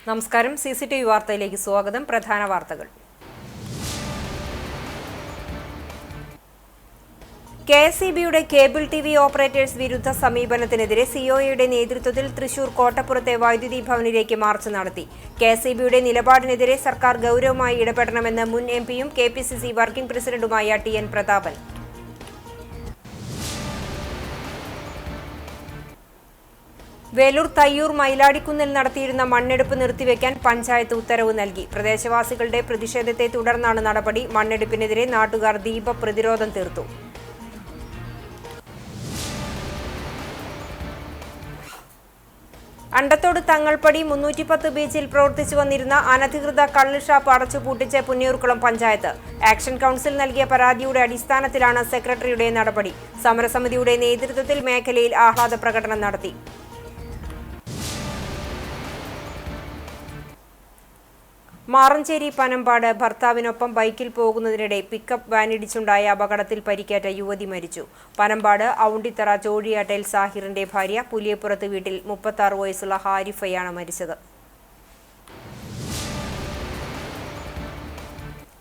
നമസ്കാരം. CCTV വാർത്തയിലേക്ക് സ്വാഗതം. പ്രധാന വാർത്തകൾ. KSEBയുടെ കേബിൾ TV ഓപ്പറേറ്റേഴ്സ് വിരുദ്ധ സമീപനത്തിനെതിരെ COAയുടെ നേതൃത്വത്തിൽ തൃശൂർ കോട്ടപ്പുറത്തെ വൈദ്യുതി ഭവനിലേക്ക് മാർച്ച് നടത്തി. KSEBയുടെ നിലപാടിനെതിരെ സർക്കാർ ഗൗരവമായി ഇടപെടണമെന്ന് മുൻ MPയും KPCC വർക്കിംഗ് പ്രസിഡന്റുമായ TN പ്രതാപൻ. വേലൂർ തയ്യൂർ മൈലാടിക്കുന്നിൽ നടത്തിയിരുന്ന മണ്ണെടുപ്പ് നിർത്തിവെക്കാൻ പഞ്ചായത്ത് ഉത്തരവ് നൽകി. പ്രദേശവാസികളുടെ പ്രതിഷേധത്തെ തുടർന്നാണ് നടപടി. മണ്ണെടുപ്പിനെതിരെ നാട്ടുകാർ ദീപ പ്രതിരോധം തീർത്തു. അണ്ടത്തോട് തങ്ങൾപ്പടി 310 ബീച്ചിൽ പ്രവർത്തിച്ചു വന്നിരുന്ന അനധികൃത കള്ള് ഷാപ്പ് അടച്ചുപൂട്ടിച്ച് പുന്നയൂർക്കുളം പഞ്ചായത്ത്. ആക്ഷൻ കൗൺസിൽ നൽകിയ പരാതിയുടെ അടിസ്ഥാനത്തിലാണ് സെക്രട്ടറിയുടെ നടപടി. സമരസമിതിയുടെ നേതൃത്വത്തിൽ മേഖലയിൽ ആഹ്ലാദ പ്രകടനം നടത്തി. മാറഞ്ചേരി പനമ്പാട് ഭർത്താവിനൊപ്പം ബൈക്കിൽ പോകുന്നതിനിടെ പിക്കപ്പ് വാനിടിച്ചുണ്ടായ അപകടത്തിൽ പരിക്കേറ്റ യുവതി മരിച്ചു. പനമ്പാട് ഔണ്ടിത്തറ ചോഴിയാട്ടേൽ സാഹിറിന്റെ ഭാര്യ പുലിയപ്പുറത്ത് വീട്ടിൽ 36 വയസ്സുള്ള ഹാരിഫയാണ് മരിച്ചത്.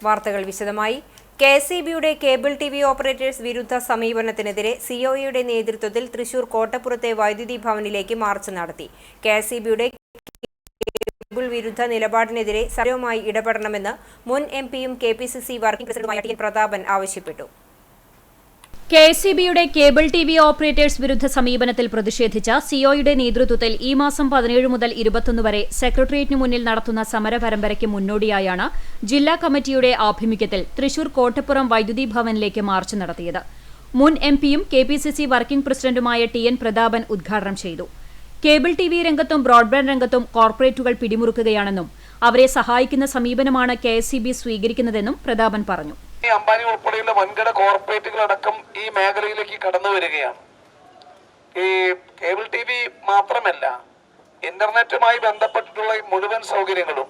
വാർത്തകൾ വിശദമായി. KSEBയുടെ കേബിൾ TV ഓപ്പറേറ്റേഴ്സ് വിരുദ്ധ സമീപനത്തിനെതിരെ COAയുടെ നേതൃത്വത്തിൽ തൃശൂർ കോട്ടപ്പുറത്തെ വൈദ്യുതി ഭവനിലേക്ക് മാർച്ച് നടത്തി. KSEBയുടെ വിരുദ്ധ നിലപാടിനെതിരെ സജീവമായി ഇടപെടണമെന്ന് മുൻ MPയും KPCC വർക്കിംഗ് പ്രസിഡന്റുമായ TN പ്രതാപൻ ആവശ്യപ്പെട്ടു. KSEBയുടെ കേബിൾ TV ഓപ്പറേറ്റേഴ്സ് വിരുദ്ധ സമീപനത്തിൽ പ്രതിഷേധിച്ച COAയുടെ നേതൃത്വത്തിൽ ഈ മാസം 17 മുതൽ 21 വരെ സെക്രട്ടേറിയറ്റിന് മുന്നിൽ നടത്തുന്ന സമര പരമ്പരയ്ക്ക് മുന്നോടിയായാണ് ജില്ലാ കമ്മിറ്റിയുടെ ആഭിമുഖ്യത്തിൽ തൃശൂർ കോട്ടപ്പുറം വൈദ്യുതി ഭവനിലേക്ക് മാർച്ച് നടത്തിയത്. മുൻ MPയും KPCC വർക്കിംഗ് പ്രസിഡന്റുമായ TN പ്രതാപൻ ഉദ്ഘാടനം ചെയ്തു. കേബിൾ TV രംഗത്തും ബ്രോഡ്ബാൻഡ് രംഗത്തും കോർപ്പറേറ്റുകൾ പിടിമുറുക്കുകയാണെന്നും അവരെ സഹായിക്കുന്ന സമീപനമാണ് KSEB സ്വീകരിക്കുന്നതെന്നും പ്രതാപൻ പറഞ്ഞു. അംബാനി ഉൾപ്പെടെയുള്ള വൻകിട കോർപ്പറേറ്റുകളടക്കം ഈ മേഖലയിലേക്ക് കടന്നു വരികയാണ്. ഈ കേബിൾ TV മാത്രമല്ല, ഇന്റർനെറ്റുമായി ബന്ധപ്പെട്ടിട്ടുള്ള മുഴുവൻ സൗകര്യങ്ങളും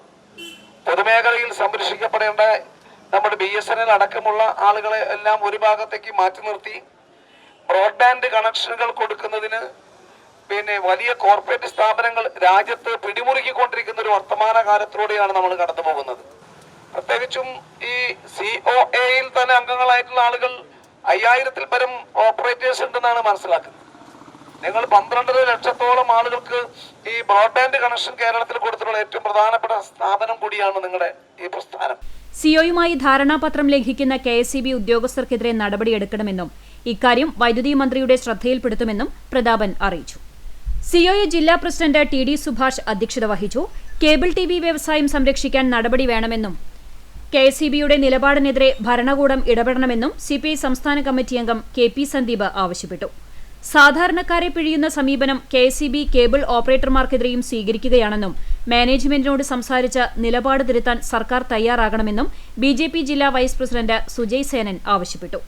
പൊതുമേഖലയിൽ സംരക്ഷിക്കപ്പെടേണ്ട നമ്മുടെ BSNL അടക്കമുള്ള ആളുകളെ എല്ലാം ഒരു ഭാഗത്തേക്ക് മാറ്റി നിർത്തി ബ്രോഡ്ബാൻഡ് കണക്ഷനുകൾ കൊടുക്കുന്നതിന് വലിയ കോർപ്പറേറ്റ് സ്ഥാപനങ്ങൾ രാജ്യത്ത് പിടിമുറുക്കിക്കൊണ്ടിരിക്കുന്ന ഒരു വർത്തമാനകാലത്തിലൂടെയാണ് നമ്മൾ കടന്നു പോകുന്നത്. പ്രത്യേകിച്ചും ഈ COAയിൽ തന്നെ അംഗങ്ങളായിട്ടുള്ള ആളുകൾ 5000-ൽ പരം ഓപ്പറേറ്റേഴ്സ് ഉണ്ടെന്നാണ് മനസ്സിലാക്കുന്നത്. നിങ്ങൾ 12 ലക്ഷത്തോളം ആളുകൾക്ക് ഈ ബ്രോഡ്ബാൻഡ് കണക്ഷൻ കേരളത്തിൽ കൊടുത്തിട്ടുള്ള ഏറ്റവും പ്രധാനപ്പെട്ട സ്ഥാപനം കൂടിയാണ് നിങ്ങളുടെ ഈ പ്രസ്ഥാനം. COAയുമായി ധാരണാപത്രം ലംഘിക്കുന്ന KSEB ഉദ്യോഗസ്ഥർക്കെതിരെ നടപടിയെടുക്കണമെന്നും ഇക്കാര്യം വൈദ്യുതി മന്ത്രിയുടെ ശ്രദ്ധയിൽപ്പെടുത്തുമെന്നും പ്രതാപൻ അറിയിച്ചു. COA ജില്ലാ പ്രസിഡന്റ് TD സുഭാഷ് അധ്യക്ഷത വഹിച്ചു. കേബിൾ TV വ്യവസായം സംരക്ഷിക്കാൻ നടപടി വേണമെന്നും KSEBയുടെ നിലപാടിനെതിരെ ഭരണകൂടം ഇടപെടണമെന്നും CPI സംസ്ഥാന കമ്മിറ്റി അംഗം KP സന്ദീപ് ആവശ്യപ്പെട്ടു. സാധാരണക്കാരെ പിഴിയുന്ന സമീപനം KSEB കേബിൾ ഓപ്പറേറ്റർമാർക്കെതിരെയും സ്വീകരിക്കുകയാണെന്നും മാനേജ്മെന്റിനോട് സംസാരിച്ച് നിലപാട് തിരുത്താൻ സർക്കാർ തയ്യാറാകണമെന്നും BJP ജില്ലാ വൈസ് പ്രസിഡന്റ് സുജയ് സേനൻ ആവശ്യപ്പെട്ടു.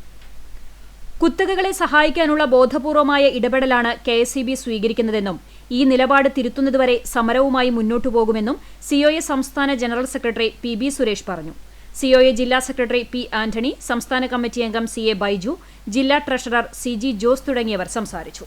കുത്തകകളെ സഹായിക്കാനുള്ള ബോധപൂർവമായ ഇടപെടലാണ് KSEB സ്വീകരിക്കുന്നതെന്നും ഈ നിലപാട് തിരുത്തുന്നതുവരെ സമരവുമായി മുന്നോട്ടുപോകുമെന്നും COA സംസ്ഥാന ജനറൽ സെക്രട്ടറി PB സുരേഷ് പറഞ്ഞു. COA ജില്ലാ സെക്രട്ടറി P ആന്റണി, സംസ്ഥാന കമ്മിറ്റി അംഗം CA ബൈജു, ജില്ലാ ട്രഷറർ CG ജോസ് തുടങ്ങിയവർ സംസാരിച്ചു.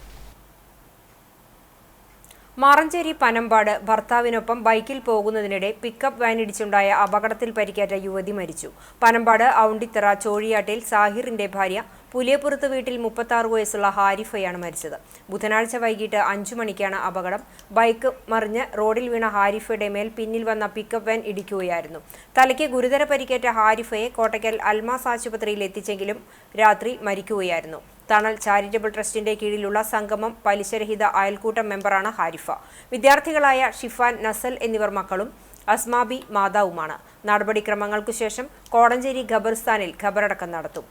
മാറഞ്ചേരി പനമ്പാട് ഭർത്താവിനൊപ്പം ബൈക്കിൽ പോകുന്നതിനിടെ പിക്കപ്പ് വാനിടിച്ചുണ്ടായ അപകടത്തിൽ പരിക്കേറ്റ യുവതി മരിച്ചു. പനമ്പാട് ഔണ്ടിത്തറ ചോഴിയാട്ടേൽ സാഹിറിന്റെ ഭാര്യ പുലിയപ്പുറത്ത് വീട്ടിൽ 36 വയസ്സുള്ള ഹാരിഫയാണ് മരിച്ചത്. ബുധനാഴ്ച വൈകിട്ട് 5 മണിക്കാണ് അപകടം. ബൈക്ക് മറിഞ്ഞ് റോഡിൽ വീണ ഹാരിഫയുടെ മേൽ പിന്നിൽ വന്ന പിക്കപ്പ് വാൻ ഇടിക്കുകയായിരുന്നു. തലയ്ക്ക് ഗുരുതര പരിക്കേറ്റ ഹാരിഫയെ കോട്ടയ്ക്കൽ അൽമാസ് ആശുപത്രിയിൽ എത്തിച്ചെങ്കിലും രാത്രി മരിക്കുകയായിരുന്നു. തണൽ ചാരിറ്റബിൾ ട്രസ്റ്റിന്റെ കീഴിലുള്ള സംഗമം പലിശരഹിത അയൽക്കൂട്ടം മെമ്പറാണ് ഹാരിഫ. വിദ്യാർത്ഥികളായ ഷിഫാൻ, നസൽ എന്നിവർ മക്കളും അസ്മാബി മാതാവുമാണ്. നടപടിക്രമങ്ങൾക്കു ശേഷം കോടഞ്ചേരി ഖബർസ്ഥാനിൽ ഖബറടക്കം നടത്തും.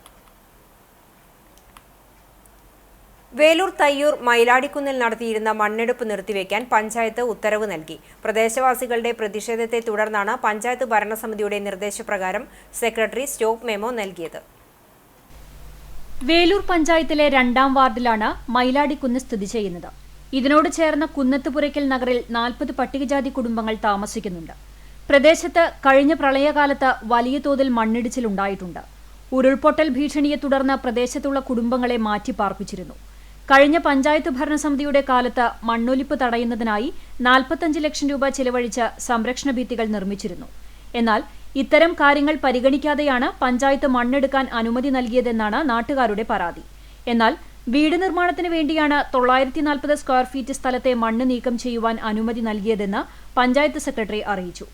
വേലൂർ തയ്യൂർ മൈലാടിക്കുന്നിൽ നടത്തിയിരുന്ന മണ്ണെടുപ്പ് നിർത്തിവെക്കാൻ പഞ്ചായത്ത് ഉത്തരവ് നൽകി. പ്രദേശവാസികളുടെ പ്രതിഷേധത്തെ തുടർന്നാണ് പഞ്ചായത്ത് ഭരണസമിതിയുടെ നിർദ്ദേശപ്രകാരം സെക്രട്ടറി സ്റ്റോപ്പ് മെമ്മോ നൽകിയത്. വേലൂർ പഞ്ചായത്തിലെ 2ാം വാർഡിലാണ് മൈലാടിക്കുന്ന് സ്ഥിതി ചെയ്യുന്നത്. ഇതിനോട് ചേർന്ന കുന്നത്തുപുരയ്ക്കൽ നഗറിൽ 40 പട്ടികജാതി കുടുംബങ്ങൾ താമസിക്കുന്നുണ്ട്. പ്രദേശത്ത് കഴിഞ്ഞ പ്രളയകാലത്ത് വലിയ തോതിൽ മണ്ണിടിച്ചിലുണ്ടായിട്ടുണ്ട്. ഉരുൾപൊട്ടൽ ഭീഷണിയെ തുടർന്ന് പ്രദേശത്തുള്ള കുടുംബങ്ങളെ മാറ്റിപ്പാർപ്പിച്ചിരുന്നു. കഴിഞ്ഞ പഞ്ചായത്ത് ഭരണസമിതിയുടെ കാലത്ത് മണ്ണൊലിപ്പ് തടയുന്നതിനായി 45 ലക്ഷം രൂപ ചിലവഴിച്ച് സംരക്ഷണ ഭിത്തികൾ നിർമ്മിച്ചിരുന്നു. എന്നാൽ ഇത്തരം കാര്യങ്ങൾ പരിഗണിക്കാതെയാണ് പഞ്ചായത്ത് മണ്ണെടുക്കാൻ അനുമതി നൽകിയതെന്നാണ് നാട്ടുകാരുടെ പരാതി. എന്നാൽ വീട് നിർമ്മാണത്തിന് വേണ്ടിയാണ് 940 സ്ക്വയർ ഫീറ്റ് സ്ഥലത്തെ മണ്ണ് നീക്കം ചെയ്യുവാൻ അനുമതി നൽകിയതെന്ന് പഞ്ചായത്ത് സെക്രട്ടറി അറിയിച്ചു.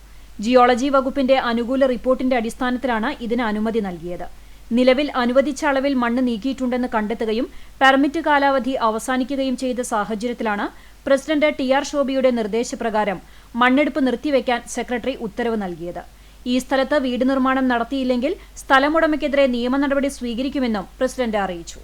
ജിയോളജി വകുപ്പിന്റെ അനുകൂല റിപ്പോർട്ടിന്റെ അടിസ്ഥാനത്തിലാണ് ഇതിന് അനുമതി നൽകിയത്. നിലവിൽ അനുവദിച്ച അളവിൽ മണ്ണ് നീക്കിയിട്ടുണ്ടെന്ന് കണ്ടെത്തുകയും പെർമിറ്റ് കാലാവധി അവസാനിക്കുകയും ചെയ്ത സാഹചര്യത്തിലാണ് പ്രസിഡന്റ് TR ശോഭിയുടെ നിർദ്ദേശപ്രകാരം മണ്ണെടുപ്പ് നിർത്തിവെക്കാൻ സെക്രട്ടറി ഉത്തരവ് നൽകിയത്. ഈ സ്ഥലത്ത് വീട് നിർമ്മാണം നടത്തിയില്ലെങ്കിൽ സ്ഥലമുടമയ്ക്കെതിരെ നിയമ നടപടി സ്വീകരിക്കുമെന്നും പ്രസിഡന്റ് അറിയിച്ചു.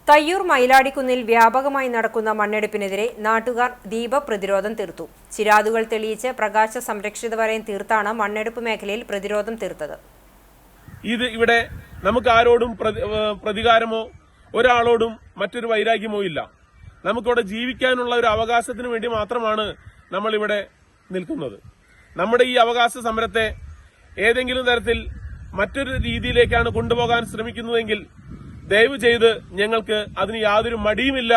തയ്യൂർ മയിലാടിക്കുന്നിൽ വ്യാപകമായി നടക്കുന്ന മണ്ണെടുപ്പിനെതിരെ നാട്ടുകാർ ദീപപ്രതിരോധം തീർത്തു. ചിരാതുകൾ തെളിയിച്ച് പ്രകാശ സംരക്ഷിത വലയം തീർത്താണ് മണ്ണെടുപ്പ് മേഖലയിൽ പ്രതിരോധം തീർത്തത്. ഇവിടെ നമുക്ക് ആരോടും പ്രതികാരമോ ഒരാളോടും മറ്റൊരു വൈരാഗ്യമോ ഇല്ല. നമുക്കിവിടെ ജീവിക്കാനുള്ള ഒരു അവകാശത്തിന് വേണ്ടി മാത്രമാണ് നമ്മളിവിടെ നിൽക്കുന്നത്. നമ്മുടെ ഈ അവകാശ സമരത്തെ ഏതെങ്കിലും തരത്തിൽ മറ്റൊരു രീതിയിലേക്കാണ് കൊണ്ടുപോകാൻ ശ്രമിക്കുന്നതെങ്കിൽ ദയവ് ചെയ്ത് ഞങ്ങൾക്ക് അതിന് യാതൊരു മടിയുമില്ല.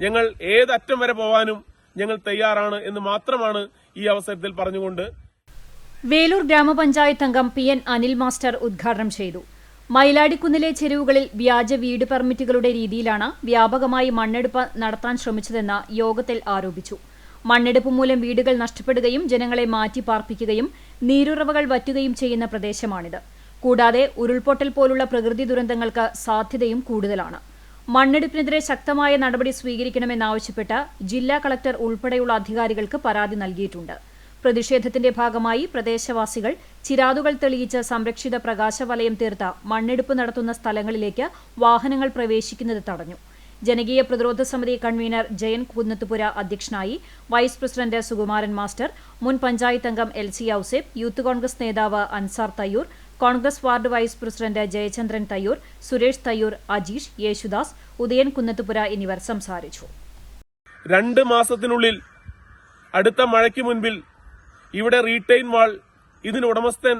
ഞങ്ങൾ ഏതറ്റം വരെ പോവാനും ഞങ്ങൾ തയ്യാറാണ് എന്ന് മാത്രമാണ് ഈ അവസരത്തിൽ പറഞ്ഞുകൊണ്ട് വേലൂർ ഗ്രാമപഞ്ചായത്ത് അംഗം PN അനിൽ മാസ്റ്റർ ഉദ്ഘാടനം ചെയ്തു. മയിലാടിക്കുന്നിലെ ചെരുവുകളിൽ വ്യാജ വീട് പെർമിറ്റുകളുടെ രീതിയിലാണ് വ്യാപകമായി മണ്ണെടുപ്പ് നടത്താൻ ശ്രമിച്ചതെന്ന് യോഗത്തിൽ ആരോപിച്ചു. മണ്ണെടുപ്പ് മൂലം വീടുകൾ നഷ്ടപ്പെടുകയും ജനങ്ങളെ മാറ്റി പാർപ്പിക്കുകയും നീരുറവകൾ വറ്റുകയും ചെയ്യുന്ന പ്രദേശമാണിത്. കൂടാതെ ഉരുൾപൊട്ടൽ പോലുള്ള പ്രകൃതി ദുരന്തങ്ങൾക്ക് സാധ്യതയും കൂടുതലാണ്. മണ്ണെടുപ്പിനെതിരെ ശക്തമായ നടപടി സ്വീകരിക്കണമെന്നാവശ്യപ്പെട്ട് ജില്ലാ കളക്ടർ ഉൾപ്പെടെയുള്ള അധികാരികൾക്ക് പരാതി നൽകിയിട്ടുണ്ട്. പ്രതിഷേധത്തിന്റെ ഭാഗമായി പ്രദേശവാസികൾ ചിരാതുകൾ തെളിയിച്ച് സംരക്ഷിത പ്രകാശവലയം തീർത്ത മണ്ണെടുപ്പ് നടത്തുന്ന സ്ഥലങ്ങളിലേക്ക് വാഹനങ്ങൾ പ്രവേശിക്കുന്നത് തടഞ്ഞു. ജനകീയ പ്രതിരോധ സമിതി കൺവീനർ ജയൻ കുന്നത്തുപുര അധ്യക്ഷനായി. വൈസ് പ്രസിഡന്റ് സുകുമാരൻ മാസ്റ്റർ, മുൻ പഞ്ചായത്ത് അംഗം LC ഔസേബ്, യൂത്ത് കോൺഗ്രസ് നേതാവ് Ansar Thayyur, Congress ward vice president Jayachandran Thayyur, Suresh Thayyur, Ajeesh, Yesudas, Udayan Kunnathupura എന്നിവർ സംസാരിച്ചു. 2 മാസത്തിനുള്ളിൽ അടുത്ത മഴയ്ക്ക് മുൻപിൽ ഇവിടെ റീറ്റെയിൻ വാൾ ഇതിന് ഉടമസ്ഥൻ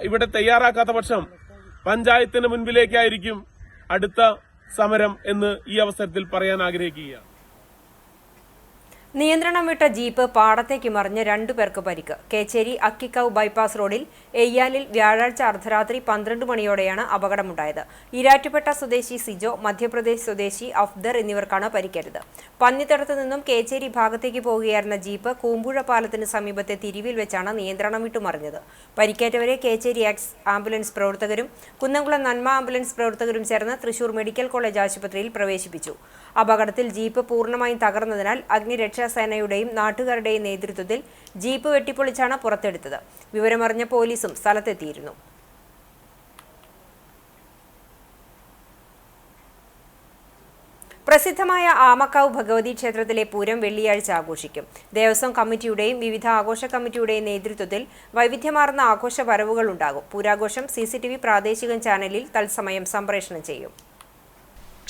ഇവിടെ തയ്യാറാക്കാത്ത പക്ഷം പഞ്ചായത്തിന് മുൻപിലേക്കായിരിക്കും അടുത്ത സമരം എന്ന് ഈ അവസരത്തിൽ പറയാൻ ആഗ്രഹിക്കുകയാണ്. നിയന്ത്രണം വിട്ട ജീപ്പ് പാടത്തേക്ക് മറിഞ്ഞ് 2 പേർക്ക് പരിക്ക്. കേച്ചേരി അക്കിക്കാവ് ബൈപ്പാസ് റോഡിൽ എയ്യാലിൽ വ്യാഴാഴ്ച അർദ്ധരാത്രി 12 മണിയോടെയാണ് അപകടമുണ്ടായത്. ഈരാറ്റുപേട്ട സ്വദേശി സിജോ, മധ്യപ്രദേശ് സ്വദേശി അഫ്ദർ എന്നിവർക്കാണ് പരിക്കേറ്റത്. പന്നിത്തടത്ത് നിന്നും കേച്ചേരി ഭാഗത്തേക്ക് പോകുകയായിരുന്ന ജീപ്പ് കൂമ്പുഴ പാലത്തിന് സമീപത്തെ തിരിവിൽ വെച്ചാണ് നിയന്ത്രണം വിട്ടു മറിഞ്ഞത്. പരിക്കേറ്റവരെ കേച്ചേരി എക്സ് ആംബുലൻസ് പ്രവർത്തകരും കുന്നംകുളം നന്മ ആംബുലൻസ് പ്രവർത്തകരും ചേർന്ന് തൃശൂർ മെഡിക്കൽ കോളേജ് ആശുപത്രിയിൽ പ്രവേശിപ്പിച്ചു. അപകടത്തിൽ ജീപ്പ് പൂർണ്ണമായും തകർന്നതിനാൽ അഗ്നിരക്ഷാസേനയുടെയും നാട്ടുകാരുടെയും നേതൃത്വത്തിൽ ജീപ്പ് വെട്ടിപ്പൊളിച്ചാണ് പുറത്തെടുത്തത്. വിവരമറിഞ്ഞ പോലീസും സ്ഥലത്തെത്തിയിരുന്നു. പ്രസിദ്ധമായ ആമക്കാവ് ഭഗവതി ക്ഷേത്രത്തിലെ പൂരം വെള്ളിയാഴ്ച ആഘോഷിക്കും. ദേവസ്വം കമ്മിറ്റിയുടെയും വിവിധ ആഘോഷ കമ്മിറ്റിയുടെയും നേതൃത്വത്തിൽ വൈവിധ്യമാർന്ന ആഘോഷ വരവുകൾ ഉണ്ടാകും. പൂരാഘോഷം CCTV പ്രാദേശിക ചാനലിൽ തത്സമയം സംപ്രേഷണം ചെയ്യും.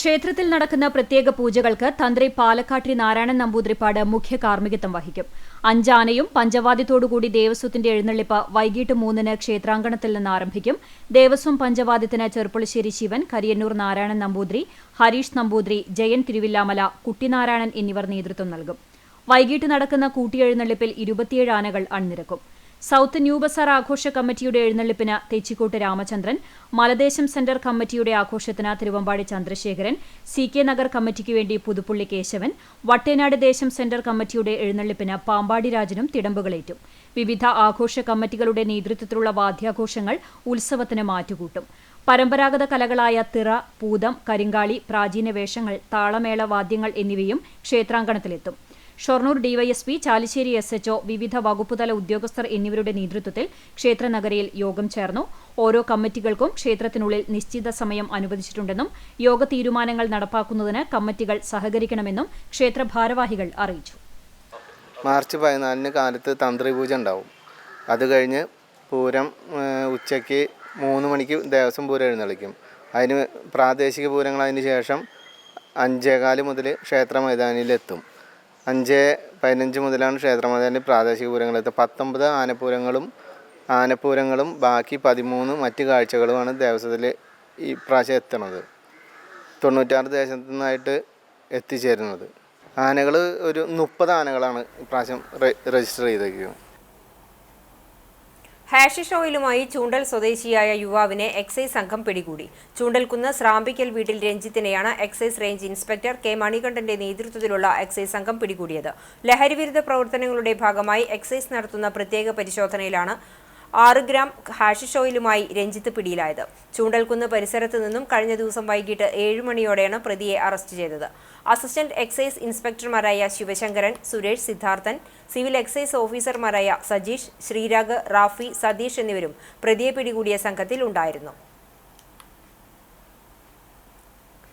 ക്ഷേത്രത്തിൽ നടക്കുന്ന പ്രത്യേക പൂജകൾക്ക് തന്ത്രി പാലക്കാട്ടിരി നാരായണൻ നമ്പൂതിരിപ്പാട് മുഖ്യ കാർമ്മികത്വം വഹിക്കും. 5 ആനയും പഞ്ചവാദ്യത്തോടുകൂടി ദേവസ്വത്തിന്റെ എഴുന്നള്ളിപ്പ് വൈകിട്ട് 3-ന് ക്ഷേത്രാങ്കണത്തിൽ നിന്ന് ആരംഭിക്കും. ദേവസ്വം പഞ്ചവാദ്യത്തിന് ചെറുപ്പുളശ്ശേരി ശിവൻ, കരിയന്നൂർ നാരായണൻ നമ്പൂതിരി, ഹരീഷ് നമ്പൂതിരി, ജയൻ തിരുവില്ലാമല, കുട്ടിനാരായണൻ എന്നിവർ നേതൃത്വം നൽകും. വൈകിട്ട് നടക്കുന്ന കൂട്ടിയെഴുന്നള്ളിപ്പിൽ 27 ആനകൾ അണിനിരക്കും. സൗത്ത് ന്യൂ ബസാർ ആഘോഷ കമ്മിറ്റിയുടെ എഴുന്നള്ളിപ്പിന് തെച്ചിക്കോട്ട് രാമചന്ദ്രൻ, മലദേശം സെന്റർ കമ്മിറ്റിയുടെ ആഘോഷത്തിന് തിരുവമ്പാടി ചന്ദ്രശേഖരൻ, CK നഗർ കമ്മിറ്റിക്ക് വേണ്ടി പുതുപ്പള്ളി കേശവൻ, വട്ടേനാട് ദേശം സെന്റർ കമ്മിറ്റിയുടെ എഴുന്നള്ളിപ്പിന് പാമ്പാടി രാജനും തിടമ്പുകളേറ്റും. വിവിധ ആഘോഷ കമ്മിറ്റികളുടെ നേതൃത്വത്തിലുള്ള വാദ്യാഘോഷങ്ങൾ ഉത്സവത്തിന് മാറ്റുകൂട്ടും. പരമ്പരാഗത കലകളായ തിറ, പൂതം, കരിങ്കാളി, പ്രാചീന വേഷങ്ങൾ, താളമേള വാദ്യങ്ങൾ എന്നിവയും ക്ഷേത്രാങ്കണത്തിലെത്തും. ഷൊർണൂർ DYSP, ചാലിശ്ശേരി SHO, വിവിധ വകുപ്പുതല ഉദ്യോഗസ്ഥർ എന്നിവരുടെ നേതൃത്വത്തിൽ ക്ഷേത്രനഗരിയിൽ യോഗം ചേർന്നു. ഓരോ കമ്മിറ്റികൾക്കും ക്ഷേത്രത്തിനുള്ളിൽ നിശ്ചിത സമയം അനുവദിച്ചിട്ടുണ്ടെന്നും യോഗ തീരുമാനങ്ങൾ നടപ്പാക്കുന്നതിന് കമ്മിറ്റികൾ സഹകരിക്കണമെന്നും ക്ഷേത്ര ഭാരവാഹികൾ അറിയിച്ചു. മാർച്ച് 14 കാലത്ത് തന്ത്രിപൂജ ഉണ്ടാവും. അത് കഴിഞ്ഞ് പൂരം ഉച്ചയ്ക്ക് 3 മണിക്ക് ദേവസ്വം പൂരം എഴുന്നള്ളിക്കും. അതിന് പ്രാദേശിക പൂരങ്ങൾ അതിന് ശേഷം 5:15 മുതൽ ക്ഷേത്ര മൈതാനിയിലെത്തും. 5:15 മുതലാണ് ക്ഷേത്ര മൈതാനിൽ പ്രാദേശിക പൂരങ്ങളെത്തുക. 19 ആനപ്പൂരങ്ങളും ബാക്കി 13 മറ്റ് കാഴ്ചകളുമാണ് ദേവസ്വത്തിൽ ഈ പ്രാവശ്യം എത്തണത്. 96 ദേശത്തു നിന്നായിട്ട് എത്തിച്ചേരുന്നത്. ആനകൾ ഒരു 30 ആനകളാണ് ഇപ്രാവശ്യം രജിസ്റ്റർ ചെയ്തേക്കുന്നത്. ഹാഷിഷ് ഓയിലുമായി ചൂണ്ടൽ സ്വദേശിയായ യുവാവിനെ എക്സൈസ് സംഘം പിടികൂടി. ചൂണ്ടൽക്കുന്ന് സ്രാമ്പിക്കൽ വീട്ടിൽ രഞ്ജിത്തിനെയാണ് എക്സൈസ് റേഞ്ച് ഇൻസ്പെക്ടർ കെ മണികണ്ഠന്റെ നേതൃത്വത്തിലുള്ള എക്സൈസ് സംഘം പിടികൂടിയത്. ലഹരിവിരുദ്ധ പ്രവർത്തനങ്ങളുടെ ഭാഗമായി എക്സൈസ് നടത്തുന്ന പ്രത്യേക പരിശോധനയിലാണ് 6 ഗ്രാം ഹാഷിഷ് ഓയിലുമായി രഞ്ജിത്ത് പിടിയിലായത്. ചൂണ്ടൽക്കുന്ന് പരിസരത്ത് നിന്നും കഴിഞ്ഞ ദിവസം വൈകിട്ട് 7 മണിയോടെയാണ് പ്രതിയെ അറസ്റ്റ് ചെയ്തത്. അസിസ്റ്റന്റ് എക്സൈസ് ഇൻസ്പെക്ടർമാരായ ശിവശങ്കരൻ, സുരേഷ്, സിദ്ധാർത്ഥൻ, സിവിൽ എക്സൈസ് ഓഫീസർമാരായ സജീഷ്, ശ്രീരാഗ്, റാഫി, സതീഷ് എന്നിവരും പ്രതിയെ പിടികൂടിയ സംഘത്തിൽ ഉണ്ടായിരുന്നു.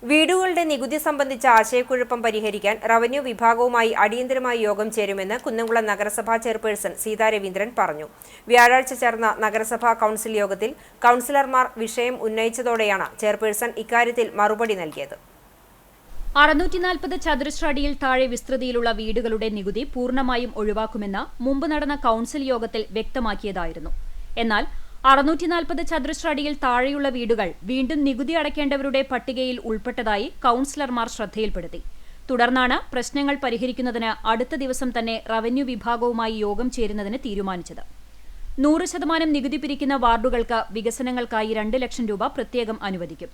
വീടുകളുടെ നികുതി സംബന്ധിച്ച ആശയക്കുഴപ്പം പരിഹരിക്കാൻ റവന്യൂ വിഭാഗവുമായി അടിയന്തരമായി യോഗം ചേരുമെന്ന് കുന്നംകുളം നഗരസഭാ ചെയർപേഴ്സൺ സീതാ രവീന്ദ്രൻ പറഞ്ഞു. വ്യാഴാഴ്ച ചേർന്ന നഗരസഭാ കൗൺസിൽ യോഗത്തിൽ കൗൺസിലർമാർ വിഷയം ഉന്നയിച്ചതോടെയാണ് ചെയർപേഴ്സൺ ഇക്കാര്യത്തിൽ മറുപടി നൽകിയത്. 640 ചതുരശ്ര അടിയിൽ താഴെ വിസ്തൃതിയിലുള്ള വീടുകളുടെ നികുതി പൂർണ്ണമായും ഒഴിവാക്കുമെന്ന് മുമ്പ് നടന്ന കൗൺസിൽ യോഗത്തിൽ വ്യക്തമാക്കിയതായിരുന്നു. എന്നാൽ 640 ചതുരശ്ര അടിയിൽ താഴെയുള്ള വീടുകൾ വീണ്ടും നികുതി അടയ്ക്കേണ്ടവരുടെ പട്ടികയിൽ ഉൾപ്പെട്ടതായി കൗൺസിലർമാർ ശ്രദ്ധയിൽപ്പെടുത്തി. തുടർന്നാണ് പ്രശ്നങ്ങൾ പരിഹരിക്കുന്നതിന് അടുത്ത ദിവസം തന്നെ റവന്യൂ വിഭാഗവുമായി യോഗം ചേരുന്നതിന് തീരുമാനിച്ചത്. 100% നികുതി പിരിക്കുന്ന വാർഡുകൾക്ക് വികസനങ്ങൾക്കായി 2 ലക്ഷം രൂപ പ്രത്യേകം അനുവദിക്കും.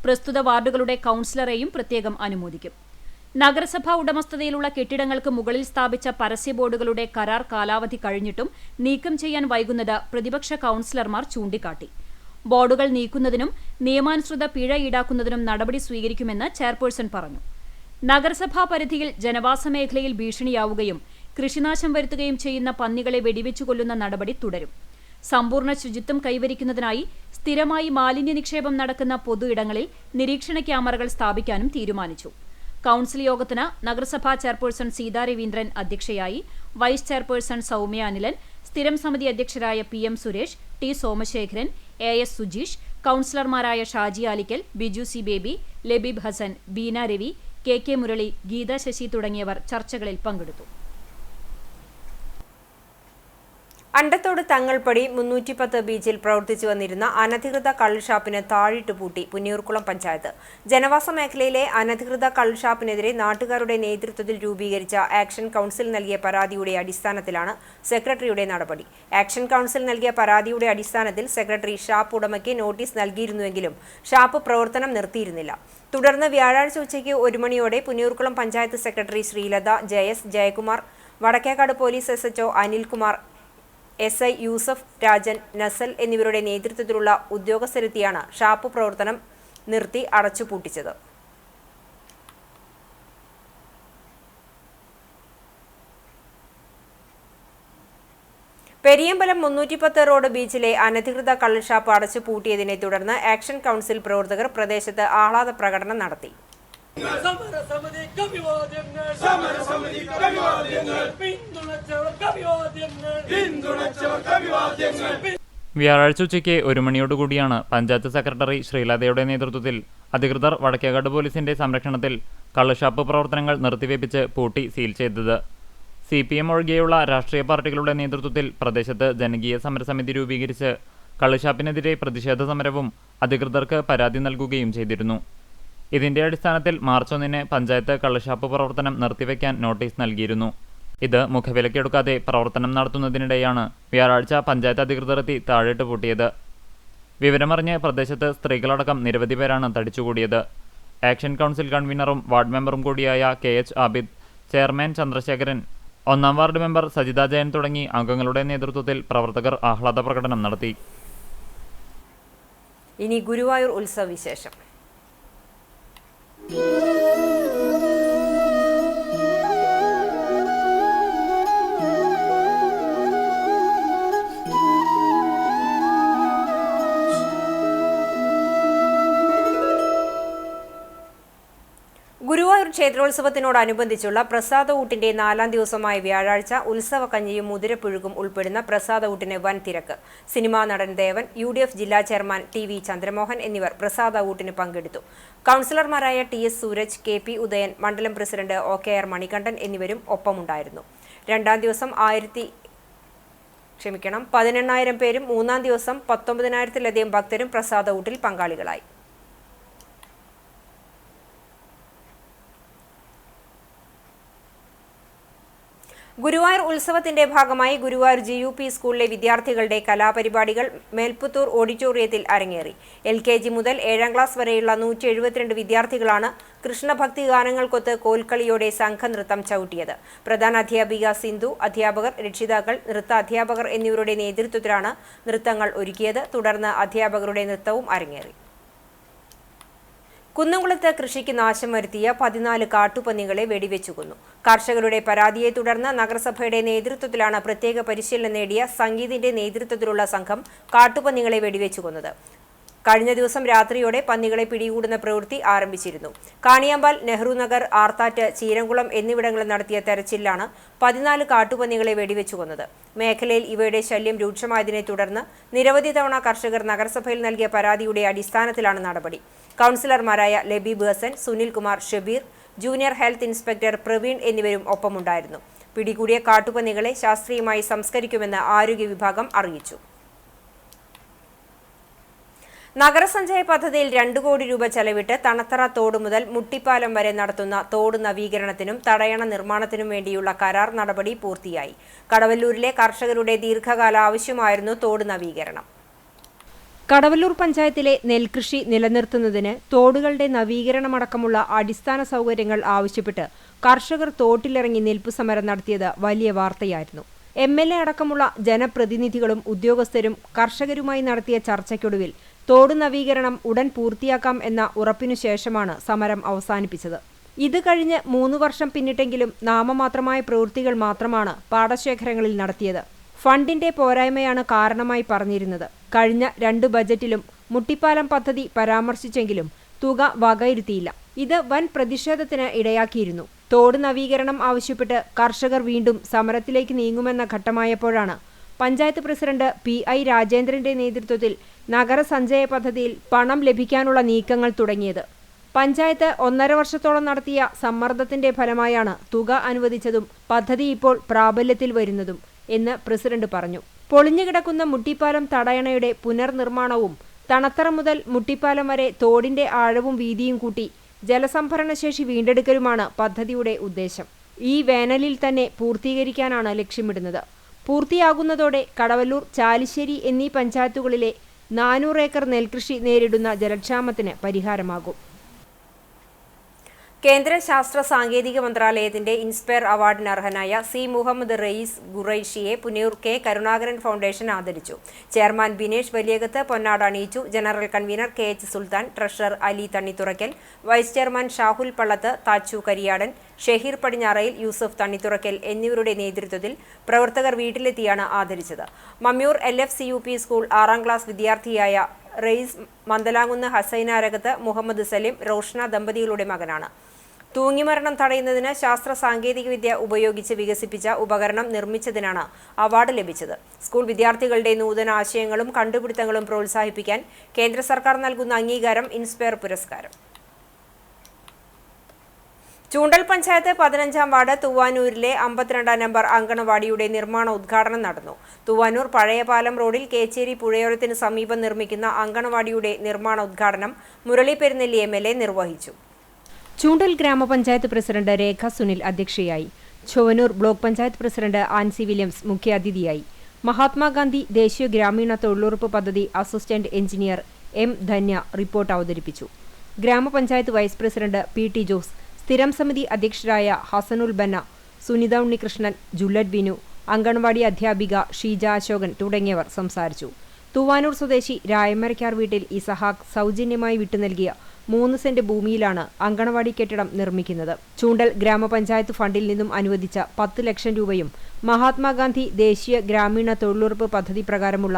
പ്രസ്തുത വാർഡുകളുടെ കൗൺസിലറെയും പ്രത്യേകം അനുമോദിക്കും. നഗരസഭാ ഉടമസ്ഥതയിലുള്ള കെട്ടിടങ്ങൾക്ക് മുകളിൽ സ്ഥാപിച്ച പരസ്യ ബോർഡുകളുടെ കരാർ കാലാവധി കഴിഞ്ഞിട്ടും നീക്കം ചെയ്യാൻ വൈകുന്നത് പ്രതിപക്ഷ കൗൺസിലർമാർ ചൂണ്ടിക്കാട്ടി. ബോർഡുകൾ നീക്കുന്നതിനും നിയമാനുസൃത പിഴ ഈടാക്കുന്നതിനും നടപടി സ്വീകരിക്കുമെന്ന് ചെയർപേഴ്സൺ പറഞ്ഞു. നഗരസഭാ പരിധിയിൽ ജനവാസ മേഖലയിൽ ഭീഷണിയാവുകയും കൃഷിനാശം വരുത്തുകയും ചെയ്യുന്ന പന്നികളെ വെടിവെച്ചു കൊല്ലുന്ന നടപടി തുടരും. സമ്പൂർണ്ണ ശുചിത്വം കൈവരിക്കുന്നതിനായി സ്ഥിരമായി മാലിന്യ നിക്ഷേപം നടക്കുന്ന പൊതു ഇടങ്ങളിൽ നിരീക്ഷണ ക്യാമറകൾ സ്ഥാപിക്കാനും തീരുമാനിച്ചു. കൗൺസിൽ യോഗത്തിന് നഗരസഭാ ചെയർപേഴ്സൺ സീതാ രവീന്ദ്രൻ അധ്യക്ഷയായി. വൈസ് ചെയർപേഴ്സൺ സൗമ്യ അനിലൻ, സ്ഥിരം സമിതി അധ്യക്ഷരായ PM Suresh, T Somasekharan, AS Sujeesh, കൗൺസിലർമാരായ ഷാജി ആലിക്കൽ, ബിജു സി ബേബി, ലബീബ് ഹസൻ, ബീന രവി, KK മുരളി, ഗീത ശശി തുടങ്ങിയവർ ചർച്ചകളിൽ പങ്കെടുത്തു. അണ്ടത്തോട് തങ്ങൾപ്പടി 310 ബീച്ചിൽ പ്രവർത്തിച്ചു വന്നിരുന്ന അനധികൃത കള്ളുഷാപ്പിന് താഴിട്ട് പൂട്ടി പുന്നിയൂർക്കുളം പഞ്ചായത്ത്. ജനവാസ മേഖലയിലെ അനധികൃത കള്ളുഷാപ്പിനെതിരെ നാട്ടുകാരുടെ നേതൃത്വത്തിൽ രൂപീകരിച്ച ആക്ഷൻ കൗൺസിൽ നൽകിയ പരാതിയുടെ അടിസ്ഥാനത്തിലാണ് സെക്രട്ടറിയുടെ നടപടി. ആക്ഷൻ കൗൺസിൽ നൽകിയ പരാതിയുടെ അടിസ്ഥാനത്തിൽ സെക്രട്ടറി ഷാപ്പ് ഉടമയ്ക്ക് നോട്ടീസ് നൽകിയിരുന്നുവെങ്കിലും ഷാപ്പ് പ്രവർത്തനം നിർത്തിയിരുന്നില്ല. തുടർന്ന് വ്യാഴാഴ്ച ഉച്ചയ്ക്ക് 1 മണിയോടെ Punniyoorkulam panchayat secretary Sreelatha, JS Jayakumar, Vadakkekad police SHO Anilkumar, SI Yusuf Rajan, Nasal എന്നിവരുടെ നേതൃത്വത്തിലുള്ള ഉദ്യോഗസ്ഥരെത്തിയാണ് ഷാപ്പ് പ്രവർത്തനം നിർത്തി അടച്ചുപൂട്ടിച്ചത്. പെരിയമ്പലം 310 റോഡ് ബീച്ചിലെ അനധികൃത കള്ളുഷാപ്പ് അടച്ചുപൂട്ടിയതിനെ തുടർന്ന് ആക്ഷൻ കൗൺസിൽ പ്രവർത്തകർ പ്രദേശത്ത് ആഹ്ലാദ പ്രകടനം നടത്തി. വ്യാഴാഴ്ച ഉച്ചയ്ക്ക് 1 മണിയോടുകൂടിയാണ് പഞ്ചായത്ത് സെക്രട്ടറി ശ്രീലതയുടെ നേതൃത്വത്തിൽ അധികൃതർ വടക്കേക്കാട് പോലീസിന്റെ സംരക്ഷണത്തിൽ കള്ളുഷാപ്പ് പ്രവർത്തനങ്ങൾ നിർത്തിവെപ്പിച്ച് പൂട്ടി സീൽ ചെയ്തത്. CPM ഒഴികെയുള്ള രാഷ്ട്രീയ പാർട്ടികളുടെ നേതൃത്വത്തിൽ പ്രദേശത്ത് ജനകീയ സമരസമിതി രൂപീകരിച്ച് കള്ളുഷാപ്പിനെതിരെ പ്രതിഷേധ സമരവും അധികൃതർക്ക് പരാതി നൽകുകയും ചെയ്തിരുന്നു. ഇതിന്റെ അടിസ്ഥാനത്തിൽ മാർച്ച് 1-ന് പഞ്ചായത്ത് കള്ളുഷാപ്പ് പ്രവർത്തനം നിർത്തിവെക്കാൻ നോട്ടീസ് നൽകിയിരുന്നു. ഇത് മുഖവിലക്കെടുക്കാതെ പ്രവർത്തനം നടത്തുന്നതിനിടെയാണ് വ്യാഴാഴ്ച പഞ്ചായത്ത് അധികൃതർ എത്തി താഴിട്ട് പൂട്ടിയത്. വിവരമറിഞ്ഞ് പ്രദേശത്ത് സ്ത്രീകളടക്കം നിരവധി പേരാണ് തടിച്ചുകൂടിയത്. ആക്ഷൻ കൗൺസിൽ കൺവീനറും വാർഡ് മെമ്പറും കൂടിയായ KH Abid, chairman Chandrasekharan, 1-ാം ward member Sajitha Jayan തുടങ്ങി അംഗങ്ങളുടെ നേതൃത്വത്തിൽ പ്രവർത്തകർ ആഹ്ലാദ പ്രകടനം നടത്തി. ഇനി ഗുരുവായൂർ ഉത്സവ വിശേഷം. ഗുരുവായൂർ ക്ഷേത്രോത്സവത്തിനോടനുബന്ധിച്ചുള്ള പ്രസാദഊട്ടിന്റെ 4-ാം ദിവസമായ വ്യാഴാഴ്ച ഉത്സവക്കഞ്ഞിയും മുതിരപ്പുഴുക്കും ഉൾപ്പെടുന്ന പ്രസാദഊട്ടിന് വൻ തിരക്ക്. സിനിമാ നടൻ ദേവൻ, UDF ജില്ലാ ചെയർമാൻ TV ചന്ദ്രമോഹൻ എന്നിവർ പ്രസാദഊട്ടിന് പങ്കെടുത്തു. കൗൺസിലർമാരായ TS സൂരജ്, KP ഉദയൻ, മണ്ഡലം പ്രസിഡന്റ് OKR മണികണ്ഠൻ എന്നിവരും ഒപ്പമുണ്ടായിരുന്നു. 2-ാം ദിവസം 18,000 പേരും 3-ാം ദിവസം 19,000-ലധികം ഭക്തരും പ്രസാദഊട്ടിൽ പങ്കാളികളായി. ഗുരുവായൂർ ഉത്സവത്തിന്റെ ഭാഗമായി ഗുരുവായൂർ GUP സ്കൂളിലെ വിദ്യാർത്ഥികളുടെ കലാപരിപാടികൾ മേൽപ്പുത്തൂർ ഓഡിറ്റോറിയത്തിൽ അരങ്ങേറി. LKG മുതൽ 7ാം ക്ലാസ് വരെയുള്ള 172 വിദ്യാർത്ഥികളാണ് കൃഷ്ണഭക്തി ഗാനങ്ങൾക്കൊത്ത് കോൽക്കളിയോടെ സംഘനൃത്തം ചവിട്ടിയത്. പ്രധാന അധ്യാപിക സിന്ധു, അധ്യാപകർ, രക്ഷിതാക്കൾ, നൃത്ത അധ്യാപകർ എന്നിവരുടെ നേതൃത്വത്തിലാണ് നൃത്തങ്ങൾ ഒരുക്കിയത്. തുടർന്ന് അധ്യാപകരുടെ നൃത്തവും അരങ്ങേറി. കുന്നംകുളത്ത് കൃഷിക്ക് നാശം വരുത്തിയ 14 കാട്ടുപന്നികളെ വെടിവെച്ചു കൊന്നു. കർഷകരുടെ പരാതിയെ തുടർന്ന് നഗരസഭയുടെ നേതൃത്വത്തിലാണ് പ്രത്യേക പരിശീലനം നേടിയ സംഗീതിന്റെ നേതൃത്വത്തിലുള്ള സംഘം കാട്ടുപന്നികളെ വെടിവെച്ചു കൊന്നത്. കഴിഞ്ഞ ദിവസം രാത്രിയോടെ പന്നികളെ പിടികൂടുന്ന പ്രവൃത്തി ആരംഭിച്ചിരുന്നു. കാണിയാമ്പാൽ, നെഹ്റു നഗർ, ആർത്താറ്റ്, ചീരംകുളം എന്നിവിടങ്ങളിൽ നടത്തിയ തെരച്ചിലാണ് 14 കാട്ടുപന്നികളെ വെടിവെച്ചു കൊന്നത്. മേഖലയിൽ ഇവയുടെ ശല്യം രൂക്ഷമായതിനെ തുടർന്ന് നിരവധി തവണ കർഷകർ നഗരസഭയിൽ നൽകിയ പരാതിയുടെ അടിസ്ഥാനത്തിലാണ് നടപടി. കൗൺസിലർമാരായ Labeeb Hassan, Sunil Kumar, Shabeer, junior health inspector Praveen എന്നിവരും ഒപ്പമുണ്ടായിരുന്നു. പിടികൂടിയ കാട്ടുപന്നികളെ ശാസ്ത്രീയമായി സംസ്കരിക്കുമെന്ന് ആരോഗ്യ വിഭാഗം അറിയിച്ചു. നഗരസഞ്ചയ പദ്ധതിയിൽ 2 കോടി രൂപ ചെലവിട്ട് തണത്തറ തോട് മുതൽ മുട്ടിപ്പാലം വരെ നടത്തുന്ന തോട് നവീകരണത്തിനും തടയണ നിർമ്മാണത്തിനും വേണ്ടിയുള്ള കരാർ നടപടി പൂർത്തിയായി. കടവല്ലൂരിലെ കർഷകരുടെ ദീർഘകാല ആവശ്യമായിരുന്നു തോട് നവീകരണം. കടവല്ലൂർ പഞ്ചായത്തിലെ നെൽകൃഷി നിലനിർത്തുന്നതിന് തോടുകളുടെ നവീകരണമടക്കമുള്ള അടിസ്ഥാന സൗകര്യങ്ങൾ ആവശ്യപ്പെട്ട് കർഷകർ തോട്ടിലിറങ്ങി നിൽപ്പ് സമരം നടത്തിയത് വലിയ വാർത്തയായിരുന്നു. MLA അടക്കമുള്ള ജനപ്രതിനിധികളും ഉദ്യോഗസ്ഥരും കർഷകരുമായി നടത്തിയ ചർച്ചയ്ക്കൊടുവിൽ തോട് നവീകരണം ഉടൻ പൂർത്തിയാക്കാം എന്ന ഉറപ്പിനു ശേഷമാണ് സമരം അവസാനിപ്പിച്ചത്. ഇത് കഴിഞ്ഞ് 3 വർഷം പിന്നിട്ടെങ്കിലും നാമമാത്രമായ പ്രവൃത്തികൾ മാത്രമാണ് പാടശേഖരങ്ങളിൽ നടത്തിയത്. ഫണ്ടിന്റെ പോരായ്മയാണ് കാരണമായി പറഞ്ഞിരുന്നത്. കഴിഞ്ഞ 2 ബജറ്റിലും മുട്ടിപ്പാലം പദ്ധതി പരാമർശിച്ചെങ്കിലും തുക വകയിരുത്തിയില്ല. ഇത് വൻ പ്രതിഷേധത്തിന് ഇടയാക്കിയിരുന്നു. തോട് നവീകരണം ആവശ്യപ്പെട്ട് കർഷകർ വീണ്ടും സമരത്തിലേക്ക് നീങ്ങുമെന്ന ഘട്ടമായപ്പോഴാണ് പഞ്ചായത്ത് പ്രസിഡന്റ് PI രാജേന്ദ്രന്റെ നേതൃത്വത്തിൽ നഗരസഞ്ചയ പദ്ധതിയിൽ പണം ലഭിക്കാനുള്ള നീക്കങ്ങൾ തുടങ്ങിയത്. പഞ്ചായത്ത് 1.5 വർഷത്തോളം നടത്തിയ സമ്മർദ്ദത്തിന്റെ ഫലമായാണ് തുക അനുവദിച്ചതും പദ്ധതി ഇപ്പോൾ പ്രാബല്യത്തിൽ വരുന്നതും എന്ന് പ്രസിഡന്റ് പറഞ്ഞു. പൊളിഞ്ഞുകിടക്കുന്ന മുട്ടിപ്പാലം തടയണയുടെ പുനർനിർമ്മാണവും തണത്തറ മുതൽ മുട്ടിപ്പാലം വരെ തോടിന്റെ ആഴവും വീതിയും കൂട്ടി ജലസംഭരണശേഷി വീണ്ടെടുക്കലുമാണ് പദ്ധതിയുടെ ഉദ്ദേശം. ഈ വേനലിൽ തന്നെ പൂർത്തീകരിക്കാനാണ് ലക്ഷ്യമിടുന്നത്. പൂർത്തിയാകുന്നതോടെ കടവല്ലൂർ, ചാലിശ്ശേരി എന്നീ പഞ്ചായത്തുകളിലെ 400 ഏക്കർ നെൽകൃഷി നേരിടുന്ന ജലക്ഷാമത്തിന് പരിഹാരമാകും. കേന്ദ്ര ശാസ്ത്ര സാങ്കേതിക മന്ത്രാലയത്തിന്റെ ഇൻസ്പയർ അവാർഡിന് അർഹനായ C. മുഹമ്മദ് റയീസ് ഖുറൈഷിയെ പുന്നൂർ K. കരുണാകരൻ ഫൗണ്ടേഷൻ ആദരിച്ചു. ചെയർമാൻ ബിനേഷ് വലിയകത്ത് പൊന്നാട അണിയിച്ചു. General convener KH Sulthan, treasurer Ali Thannithurakkal, vice chairman Shahul Pallath, Thachu Kariyadan, Shaheer Padinjarayil, Yusuf Thannithurakkal എന്നിവരുടെ നേതൃത്വത്തിൽ പ്രവർത്തകർ വീട്ടിലെത്തിയാണ് ആദരിച്ചത്. മമ്മിയൂർ LFCUP സ്കൂൾ 6ാം ക്ലാസ് വിദ്യാർത്ഥിയായ റയീസ് മന്ദലാങ്കുന്ന് ഹസൈനാരകത്ത് മുഹമ്മദ് സലിം, റോഷ്ന ദമ്പതികളുടെ മകനാണ്. തൂങ്ങിമരണം തടയുന്നതിന് ശാസ്ത്ര സാങ്കേതികവിദ്യ ഉപയോഗിച്ച് വികസിപ്പിച്ച ഉപകരണം നിർമ്മിച്ചതിനാണ് അവാർഡ് ലഭിച്ചത്. സ്കൂൾ വിദ്യാർത്ഥികളുടെ നൂതന ആശയങ്ങളും കണ്ടുപിടുത്തങ്ങളും പ്രോത്സാഹിപ്പിക്കാൻ കേന്ദ്ര സർക്കാർ നൽകുന്ന അംഗീകാരം ഇൻസ്പയർ പുരസ്കാരം. ചൂണ്ടൽ പഞ്ചായത്ത് 15ാം വാർഡ് തൂവാനൂരിലെ 52ാം നമ്പർ അങ്കണവാടിയുടെ നിർമ്മാണ ഉദ്ഘാടനം നടന്നു. തൂവാനൂർ പഴയപാലം റോഡിൽ കേച്ചേരി പുഴയോരത്തിന് സമീപം നിർമ്മിക്കുന്ന അങ്കണവാടിയുടെ നിർമ്മാണ ഉദ്ഘാടനം മുരളി പെരുന്നെല്ലി MLA നിർവഹിച്ചു. ചൂണ്ടൽ ഗ്രാമപഞ്ചായത്ത് പ്രസിഡന്റ് രേഖ സുനിൽ അധ്യക്ഷയായി. Chowannur block panchayat president Ancy Williams മുഖ്യാതിഥിയായി. മഹാത്മാഗാന്ധി ദേശീയ ഗ്രാമീണ തൊഴിലുറപ്പ് പദ്ധതി assistant engineer M. Dhanya report അവതരിപ്പിച്ചു. ഗ്രാമപഞ്ചായത്ത് വൈസ് പ്രസിഡന്റ് PT ജോസ്, സ്ഥിരം സമിതി അധ്യക്ഷരായ ഹസനുൽ ബന്ന, സുനിത ഉണ്ണികൃഷ്ണൻ, ജുല്ലറ്റ് ബിനു, അങ്കണവാടി അധ്യാപിക ഷീജ അശോകൻ തുടങ്ങിയവർ സംസാരിച്ചു. തൂവാനൂർ സ്വദേശി രായമരക്കാർ വീട്ടിൽ ഇസഹാക്ക് സൗജന്യമായി വിട്ടുനൽകിയ 3 സെന്റ് ഭൂമിയിലാണ് അങ്കണവാടി കെട്ടിടം നിർമ്മിക്കുന്നത്. ചൂണ്ടൽ ഗ്രാമപഞ്ചായത്ത് ഫണ്ടിൽ നിന്നും അനുവദിച്ച 10 ലക്ഷം രൂപയും മഹാത്മാഗാന്ധി ദേശീയ ഗ്രാമീണ തൊഴിലുറപ്പ് പദ്ധതി പ്രകാരമുള്ള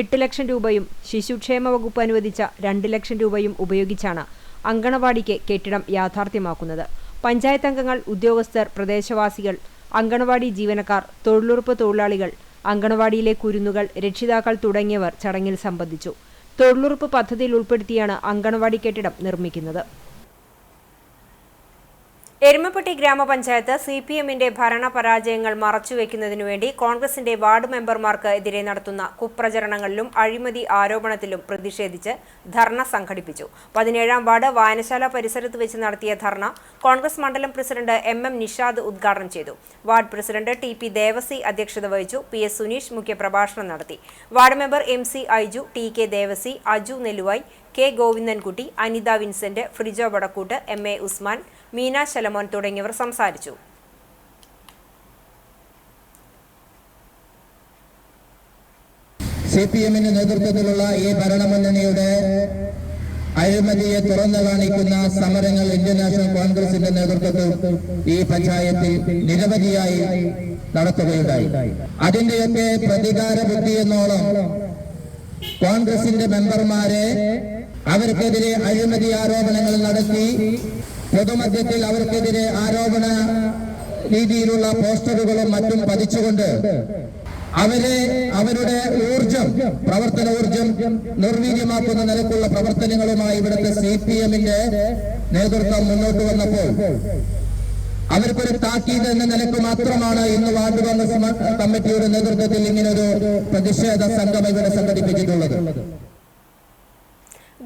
8 ലക്ഷം രൂപയും ശിശുക്ഷേമ വകുപ്പ് അനുവദിച്ച 2 ലക്ഷം രൂപയും ഉപയോഗിച്ചാണ് അങ്കണവാടിക്ക് കെട്ടിടം യാഥാർത്ഥ്യമാക്കുന്നത്. പഞ്ചായത്ത് അംഗങ്ങൾ, ഉദ്യോഗസ്ഥർ, പ്രദേശവാസികൾ, അങ്കണവാടി ജീവനക്കാർ, തൊഴിലുറപ്പ് തൊഴിലാളികൾ, അങ്കണവാടിയിലെ കുരുന്നുകൾ, രക്ഷിതാക്കൾ തുടങ്ങിയവർ ചടങ്ങിൽ സംബന്ധിച്ചു. തൊഴിലുറപ്പ് പദ്ധതിയിൽ ഉൾപ്പെടുത്തിയാണ് അങ്കണവാടി കെട്ടിടം നിർമ്മിക്കുന്നത്. എരുമപ്പെട്ടി ഗ്രാമപഞ്ചായത്ത് CPMന്റെ ഭരണപരാജയങ്ങൾ മറച്ചുവെക്കുന്നതിനുവേണ്ടി കോൺഗ്രസിന്റെ വാർഡ് മെമ്പർമാർക്ക് എതിരെ നടത്തുന്ന കുപ്രചരണങ്ങളിലും അഴിമതി ആരോപണത്തിലും പ്രതിഷേധിച്ച് ധർണ സംഘടിപ്പിച്ചു. 17ാം വാർഡ് വായനശാല പരിസരത്ത് വെച്ച് നടത്തിയ ധർണ കോൺഗ്രസ് മണ്ഡലം പ്രസിഡന്റ് MM നിഷാദ് ഉദ്ഘാടനം ചെയ്തു. വാർഡ് പ്രസിഡന്റ് TP ദേവസി അധ്യക്ഷത വഹിച്ചു. PS സുനീഷ് മുഖ്യപ്രഭാഷണം നടത്തി. Ward member MC Aiju, TK Devasy, Aju Nelluvai, K Govindankutty, Anitha Vincent, Frijo Vadakkoot, MA Usman, Meena Shalamon തുടങ്ങിയവർ സംസാരിച്ചു. CPMന്റെ നേതൃത്വത്തിലുള്ള ഈ ഭരണമുന്നണിയുടെ അഴിമതിയെ തുറന്നു കാണിക്കുന്ന സമരങ്ങൾ ഇന്ത്യൻ നാഷണൽ കോൺഗ്രസിന്റെ നേതൃത്വത്തിൽ ഈ പഞ്ചായത്തിൽ നിരവധിയായി നടത്തുകയുണ്ടായി. അതിന്റെയൊക്കെ പ്രതികാര ബുദ്ധി എന്നോളം കോൺഗ്രസിന്റെ മെമ്പർമാരെ അവർക്കെതിരെ അഴിമതി ആരോപണങ്ങൾ നടത്തി പൊതുമധ്യത്തിൽ അവർക്കെതിരെ ആരോപണ രീതിയിലുള്ള പോസ്റ്ററുകളും മറ്റും പതിച്ചുകൊണ്ട് അവരുടെ പ്രവർത്തന ഊർജം നിർവീര്യമാക്കുന്ന നിലക്കുള്ള പ്രവർത്തനങ്ങളുമായി ഇവിടുത്തെ CPMന്റെ നേതൃത്വം മുന്നോട്ട് വന്നപ്പോൾ അവർക്കൊരു താക്കീത് എന്ന നിലക്ക് മാത്രമാണ് ഇന്ന് വാർഡ് കോൺഗ്രസ് കമ്മിറ്റിയുടെ നേതൃത്വത്തിൽ ഇങ്ങനൊരു പ്രതിഷേധ സംഗമം ഇവിടെ സംഘടിപ്പിച്ചിട്ടുള്ളത്.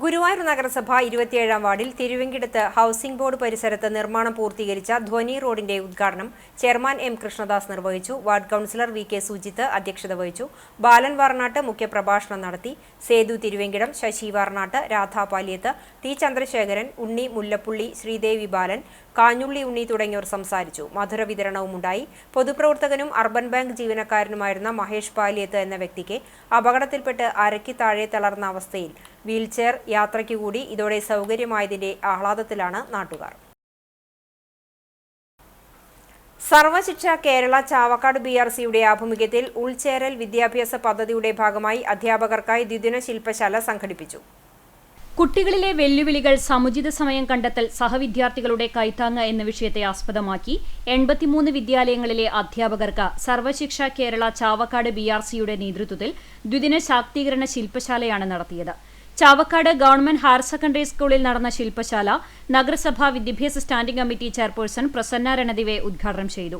ഗുരുവായൂർ നഗരസഭ 27ാം വാർഡിൽ തിരുവെങ്കിടത്ത് ഹൌസിംഗ് ബോർഡ് പരിസരത്ത് നിർമ്മാണം പൂർത്തീകരിച്ച ധ്വനി റോഡിന്റെ ഉദ്ഘാടനം ചെയർമാൻ M കൃഷ്ണദാസ് നിർവഹിച്ചു. വാർഡ് കൌൺസിലർ VK സുജിത്ത് അധ്യക്ഷത വഹിച്ചു. ബാലൻ വാർനാട്ട് മുഖ്യപ്രഭാഷണം നടത്തി. സേതു തിരുവെങ്കിടം, ശശി വാർനാട്ട്, രാധാ പാലിയത്ത്, T ചന്ദ്രശേഖരൻ, ഉണ്ണി മുല്ലപ്പുള്ളി, ശ്രീദേവി ബാലൻ, കാഞ്ഞുള്ളി ഉണ്ണി തുടങ്ങിയവർ സംസാരിച്ചു. മധുര വിതരണവും ഉണ്ടായി. പൊതുപ്രവർത്തകനും അർബൻ ബാങ്ക് ജീവനക്കാരനുമായിരുന്ന മഹേഷ് പാലിയത്ത് എന്ന വ്യക്തിക്ക് അപകടത്തിൽപ്പെട്ട് അരയ്ക്ക് താഴെ തളർന്ന അവസ്ഥയിൽ വീൽചെയർ യാത്രയ്ക്ക് കൂടി. ഇതോടെ സൗകര്യമായതിന്റെ ആഹ്ലാദത്തിലാണ് നാട്ടുകാർ. സർവശിക്ഷ കേരള ചാവക്കാട് BRCയുടെ ആഭിമുഖ്യത്തിൽ ഉൾച്ചേരൽ വിദ്യാഭ്യാസ പദ്ധതിയുടെ ഭാഗമായി അധ്യാപകർക്കായി ദ്വിദിന ശില്പശാല സംഘടിപ്പിച്ചു. കുട്ടികളിലെ വെല്ലുവിളികൾ സമുചിത സമയം കണ്ടെത്തൽ സഹവിദ്യാർത്ഥികളുടെ കൈത്താങ്ങ് എന്ന വിഷയത്തെ ആസ്പദമാക്കി 83 വിദ്യാലയങ്ങളിലെ അധ്യാപകർക്ക് സർവശിക്ഷ കേരള ചാവക്കാട് BRCയുടെ നേതൃത്വത്തിൽ ദ്വിദിന ശാക്തീകരണ ശില്പശാലയാണ് നടത്തിയത്. ചാവക്കാട് ഗവൺമെന്റ് ഹയർ സെക്കൻഡറി സ്കൂളിൽ നടന്ന ശില്പശാല നഗരസഭാ വിദ്യാഭ്യാസ standing committee chairperson Prasanna Ranadive ഉദ്ഘാടനം ചെയ്തു.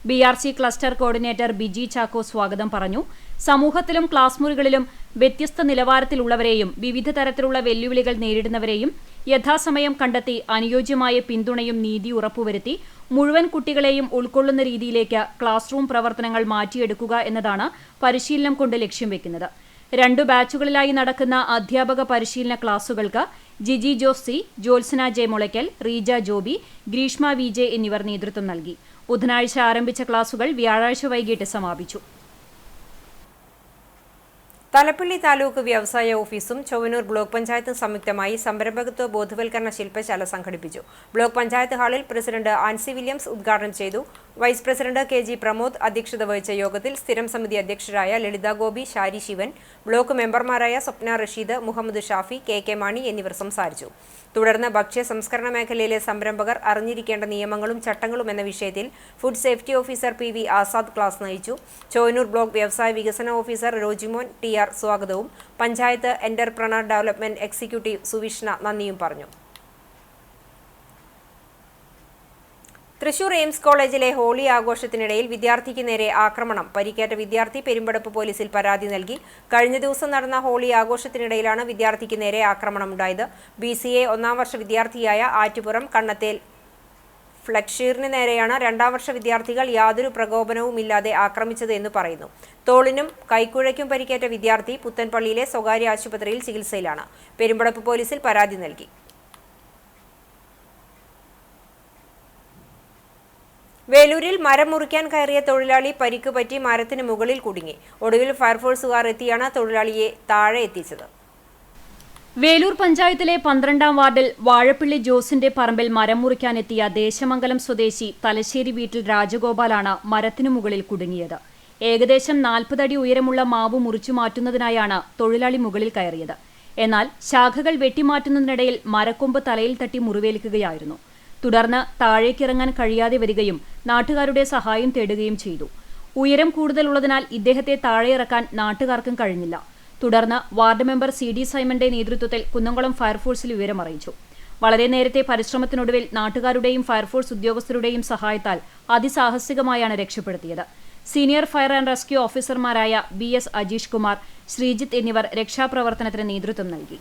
BRC cluster coordinator Biji Chacko സ്വാഗതം പറഞ്ഞു. സമൂഹത്തിലും ക്ലാസ് മുറികളിലും വ്യത്യസ്ത നിലവാരത്തിലുള്ളവരെയും വിവിധ തരത്തിലുള്ള വെല്ലുവിളികൾ നേരിടുന്നവരെയും യഥാസമയം കണ്ടെത്തി അനുയോജ്യമായ പിന്തുണയും നീതി ഉറപ്പുവരുത്തി മുഴുവൻ കുട്ടികളെയും ഉൾക്കൊള്ളുന്ന രീതിയിലേക്ക് ക്ലാസ് റൂം പ്രവർത്തനങ്ങൾ മാറ്റിയെടുക്കുക എന്നതാണ് പരിശീലനം കൊണ്ട് ലക്ഷ്യം വെക്കുന്നത്. 2 ബാച്ചുകളിലായി നടക്കുന്ന അധ്യാപക പരിശീലന ക്ലാസുകൾക്ക് Jiji Jose C, Jyotsna J Mulakkal, Reeja Joby, Greeshma VJ എന്നിവർ നേതൃത്വം നൽകി. ബുധനാഴ്ച ആരംഭിച്ച ക്ലാസുകൾ വ്യാഴാഴ്ച വൈകിട്ട് സമാപിച്ചു. തലപ്പള്ളി താലൂക്ക് വ്യവസായ ഓഫീസും ചൊവ്വനൂർ ബ്ലോക്ക് പഞ്ചായത്തും സംയുക്തമായി സംരംഭകത്വ ബോധവൽക്കരണ ശില്പശാല സംഘടിപ്പിച്ചു. ബ്ലോക്ക് പഞ്ചായത്ത് ഹാളിൽ പ്രസിഡന്റ് ആൻസി വില്യംസ് ഉദ്ഘാടനം ചെയ്തു. വൈസ് പ്രസിഡന്റ് KG പ്രമോദ് അധ്യക്ഷത വഹിച്ച യോഗത്തിൽ സ്ഥിരം സമിതി അധ്യക്ഷരായ ലളിത ഗോപി, ഷാരി ശിവൻ, ബ്ലോക്ക് മെമ്പർമാരായ സ്വപ്ന റഷീദ്, മുഹമ്മദ് ഷാഫി, KK മാണി എന്നിവർ സംസാരിച്ചു. തുടർന്ന് ഭക്ഷ്യ സംസ്കരണ മേഖലയിലെ സംരംഭകർ അറിഞ്ഞിരിക്കേണ്ട നിയമങ്ങളും ചട്ടങ്ങളും എന്ന വിഷയത്തിൽ food safety officer PV Azad class നയിച്ചു. ചൊവ്വനൂർ ബ്ലോക്ക് വ്യവസായ വികസന ഓഫീസർ റോജിമോൻ TR സ്വാഗതവും പഞ്ചായത്ത് എന്റർപ്രണർ ഡെവലപ്മെന്റ് എക്സിക്യൂട്ടീവ് സുവിഷ്ണ നന്ദിയും പറഞ്ഞു. തൃശൂർ എയിംസ് കോളേജിലെ ഹോളി ആഘോഷത്തിനിടയിൽ വിദ്യാർത്ഥിക്ക് നേരെ ആക്രമണം. പരിക്കേറ്റ വിദ്യാർത്ഥി പെരുമ്പടപ്പ് പോലീസിൽ പരാതി നൽകി. കഴിഞ്ഞ ദിവസം നടന്ന ഹോളി ആഘോഷത്തിനിടയിലാണ് വിദ്യാർത്ഥിക്ക് നേരെ ആക്രമണമുണ്ടായത്. BCA 1ാം വർഷ വിദ്യാർത്ഥിയായ ആറ്റുപുറം കണ്ണത്തേൽ ഫ്ലക്ഷീറിന് നേരെയാണ് 2ാം വർഷ വിദ്യാർത്ഥികൾ യാതൊരു പ്രകോപനവുമില്ലാതെ ആക്രമിച്ചത് എന്ന് പറയുന്നു. തോളിനും കൈക്കുഴയ്ക്കും പരിക്കേറ്റ വിദ്യാർത്ഥി പുത്തൻപള്ളിയിലെ സ്വകാര്യ ആശുപത്രിയിൽ ചികിത്സയിലാണ്. പെരുമ്പടപ്പ് പോലീസിൽ പരാതി നൽകി. വേലൂരിൽ മരം മുറിക്കാൻ കയറിയ തൊഴിലാളി പരിക്ക് പറ്റി മരത്തിന് മുകളിൽ കുടുങ്ങി. ഒടുവിൽ ഫയർഫോഴ്സുകാർ എത്തിയാണ് തൊഴിലാളിയെ താഴെ എത്തിച്ചത്. വേലൂർ പഞ്ചായത്തിലെ 12ാം വാർഡിൽ വാഴപ്പിള്ളി ജോസിന്റെ പറമ്പിൽ മരം മുറിക്കാനെത്തിയ ദേശമംഗലം സ്വദേശി തലശ്ശേരി വീട്ടിൽ രാജഗോപാലാണ് മരത്തിനു മുകളിൽ കുടുങ്ങിയത്. ഏകദേശം 40 അടി ഉയരമുള്ള മാവ് മുറിച്ചു മാറ്റുന്നതിനായാണ് തൊഴിലാളി മുകളിൽ കയറിയത്. എന്നാൽ ശാഖകൾ വെട്ടിമാറ്റുന്നതിനിടയിൽ മരക്കൊമ്പ് തലയിൽ തട്ടി മുറിവേൽക്കുകയായിരുന്നു. തുടർന്ന് താഴേക്കിറങ്ങാൻ കഴിയാതെ വരികയും നാട്ടുകാരുടെ സഹായം തേടുകയും ചെയ്തു. ഉയരം കൂടുതലുള്ളതിനാൽ ഇദ്ദേഹത്തെ താഴെയിറക്കാൻ നാട്ടുകാർക്കും കഴിഞ്ഞില്ല. തുടർന്ന് വാർഡ് മെമ്പർ CD സൈമന്റെ നേതൃത്വത്തിൽ കുന്നംകുളം ഫയർഫോഴ്സിൽ വിവരമറിയിച്ചു. വളരെ നേരത്തെ പരിശ്രമത്തിനൊടുവിൽ നാട്ടുകാരുടെയും ഫയർഫോഴ്സ് ഉദ്യോഗസ്ഥരുടെയും സഹായത്താൽ അതിസാഹസികമായാണ് രക്ഷപ്പെടുത്തിയത്. സീനിയർ ഫയർ ആൻഡ് റെസ്ക്യൂ ഓഫീസർമാരായ BS അജീഷ് കുമാർ, ശ്രീജിത്ത് എന്നിവർ രക്ഷാപ്രവർത്തനത്തിന് നേതൃത്വം നൽകി.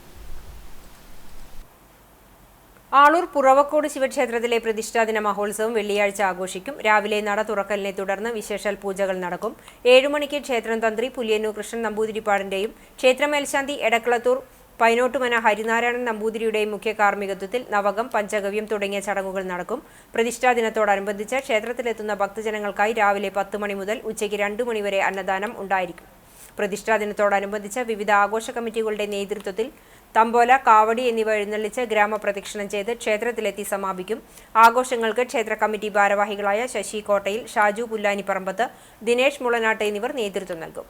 ആളൂർ പുറവക്കോട് ശിവക്ഷേത്രത്തിലെ പ്രതിഷ്ഠാദിന മഹോത്സവം വെള്ളിയാഴ്ച ആഘോഷിക്കും. രാവിലെ നട തുറക്കലിനെ തുടർന്ന് വിശേഷാൽ പൂജകൾ നടക്കും. 7 മണിക്ക് ക്ഷേത്രം തന്ത്രി പുലിയന്നൂർ കൃഷ്ണൻ നമ്പൂതിരിപ്പാടിന്റെയും ക്ഷേത്രമേൽശാന്തി എടക്കളത്തൂർ പൈനോട്ടുമന ഹരിനാരായണൻ നമ്പൂതിരിയുടെയും മുഖ്യ കാർമ്മികത്വത്തിൽ നവകം, പഞ്ചഗവ്യം തുടങ്ങിയ ചടങ്ങുകൾ നടക്കും. പ്രതിഷ്ഠാദിനത്തോടനുബന്ധിച്ച് ക്ഷേത്രത്തിലെത്തുന്ന ഭക്തജനങ്ങൾക്കായി രാവിലെ 10 മണി മുതൽ ഉച്ചയ്ക്ക് 2 മണി വരെ അന്നദാനം ഉണ്ടായിരിക്കും. പ്രതിഷ്ഠാദിനത്തോടനുബന്ധിച്ച് വിവിധ ആഘോഷ കമ്മിറ്റികളുടെ നേതൃത്വത്തിൽ തമ്പോല, കാവടി എന്നിവ എഴുന്നള്ളിച്ച് ഗ്രാമപ്രദക്ഷിണം ചെയ്ത് ക്ഷേത്രത്തിലെത്തി സമാപിക്കും. ആഘോഷങ്ങൾക്ക് ക്ഷേത്ര കമ്മിറ്റി ഭാരവാഹികളായ ശശി കോട്ടയിൽ, ഷാജു പുല്ലാനിപ്പറമ്പത്ത്, ദിനേശ് മുളനാട്ട് എന്നിവർ നേതൃത്വം നൽകും.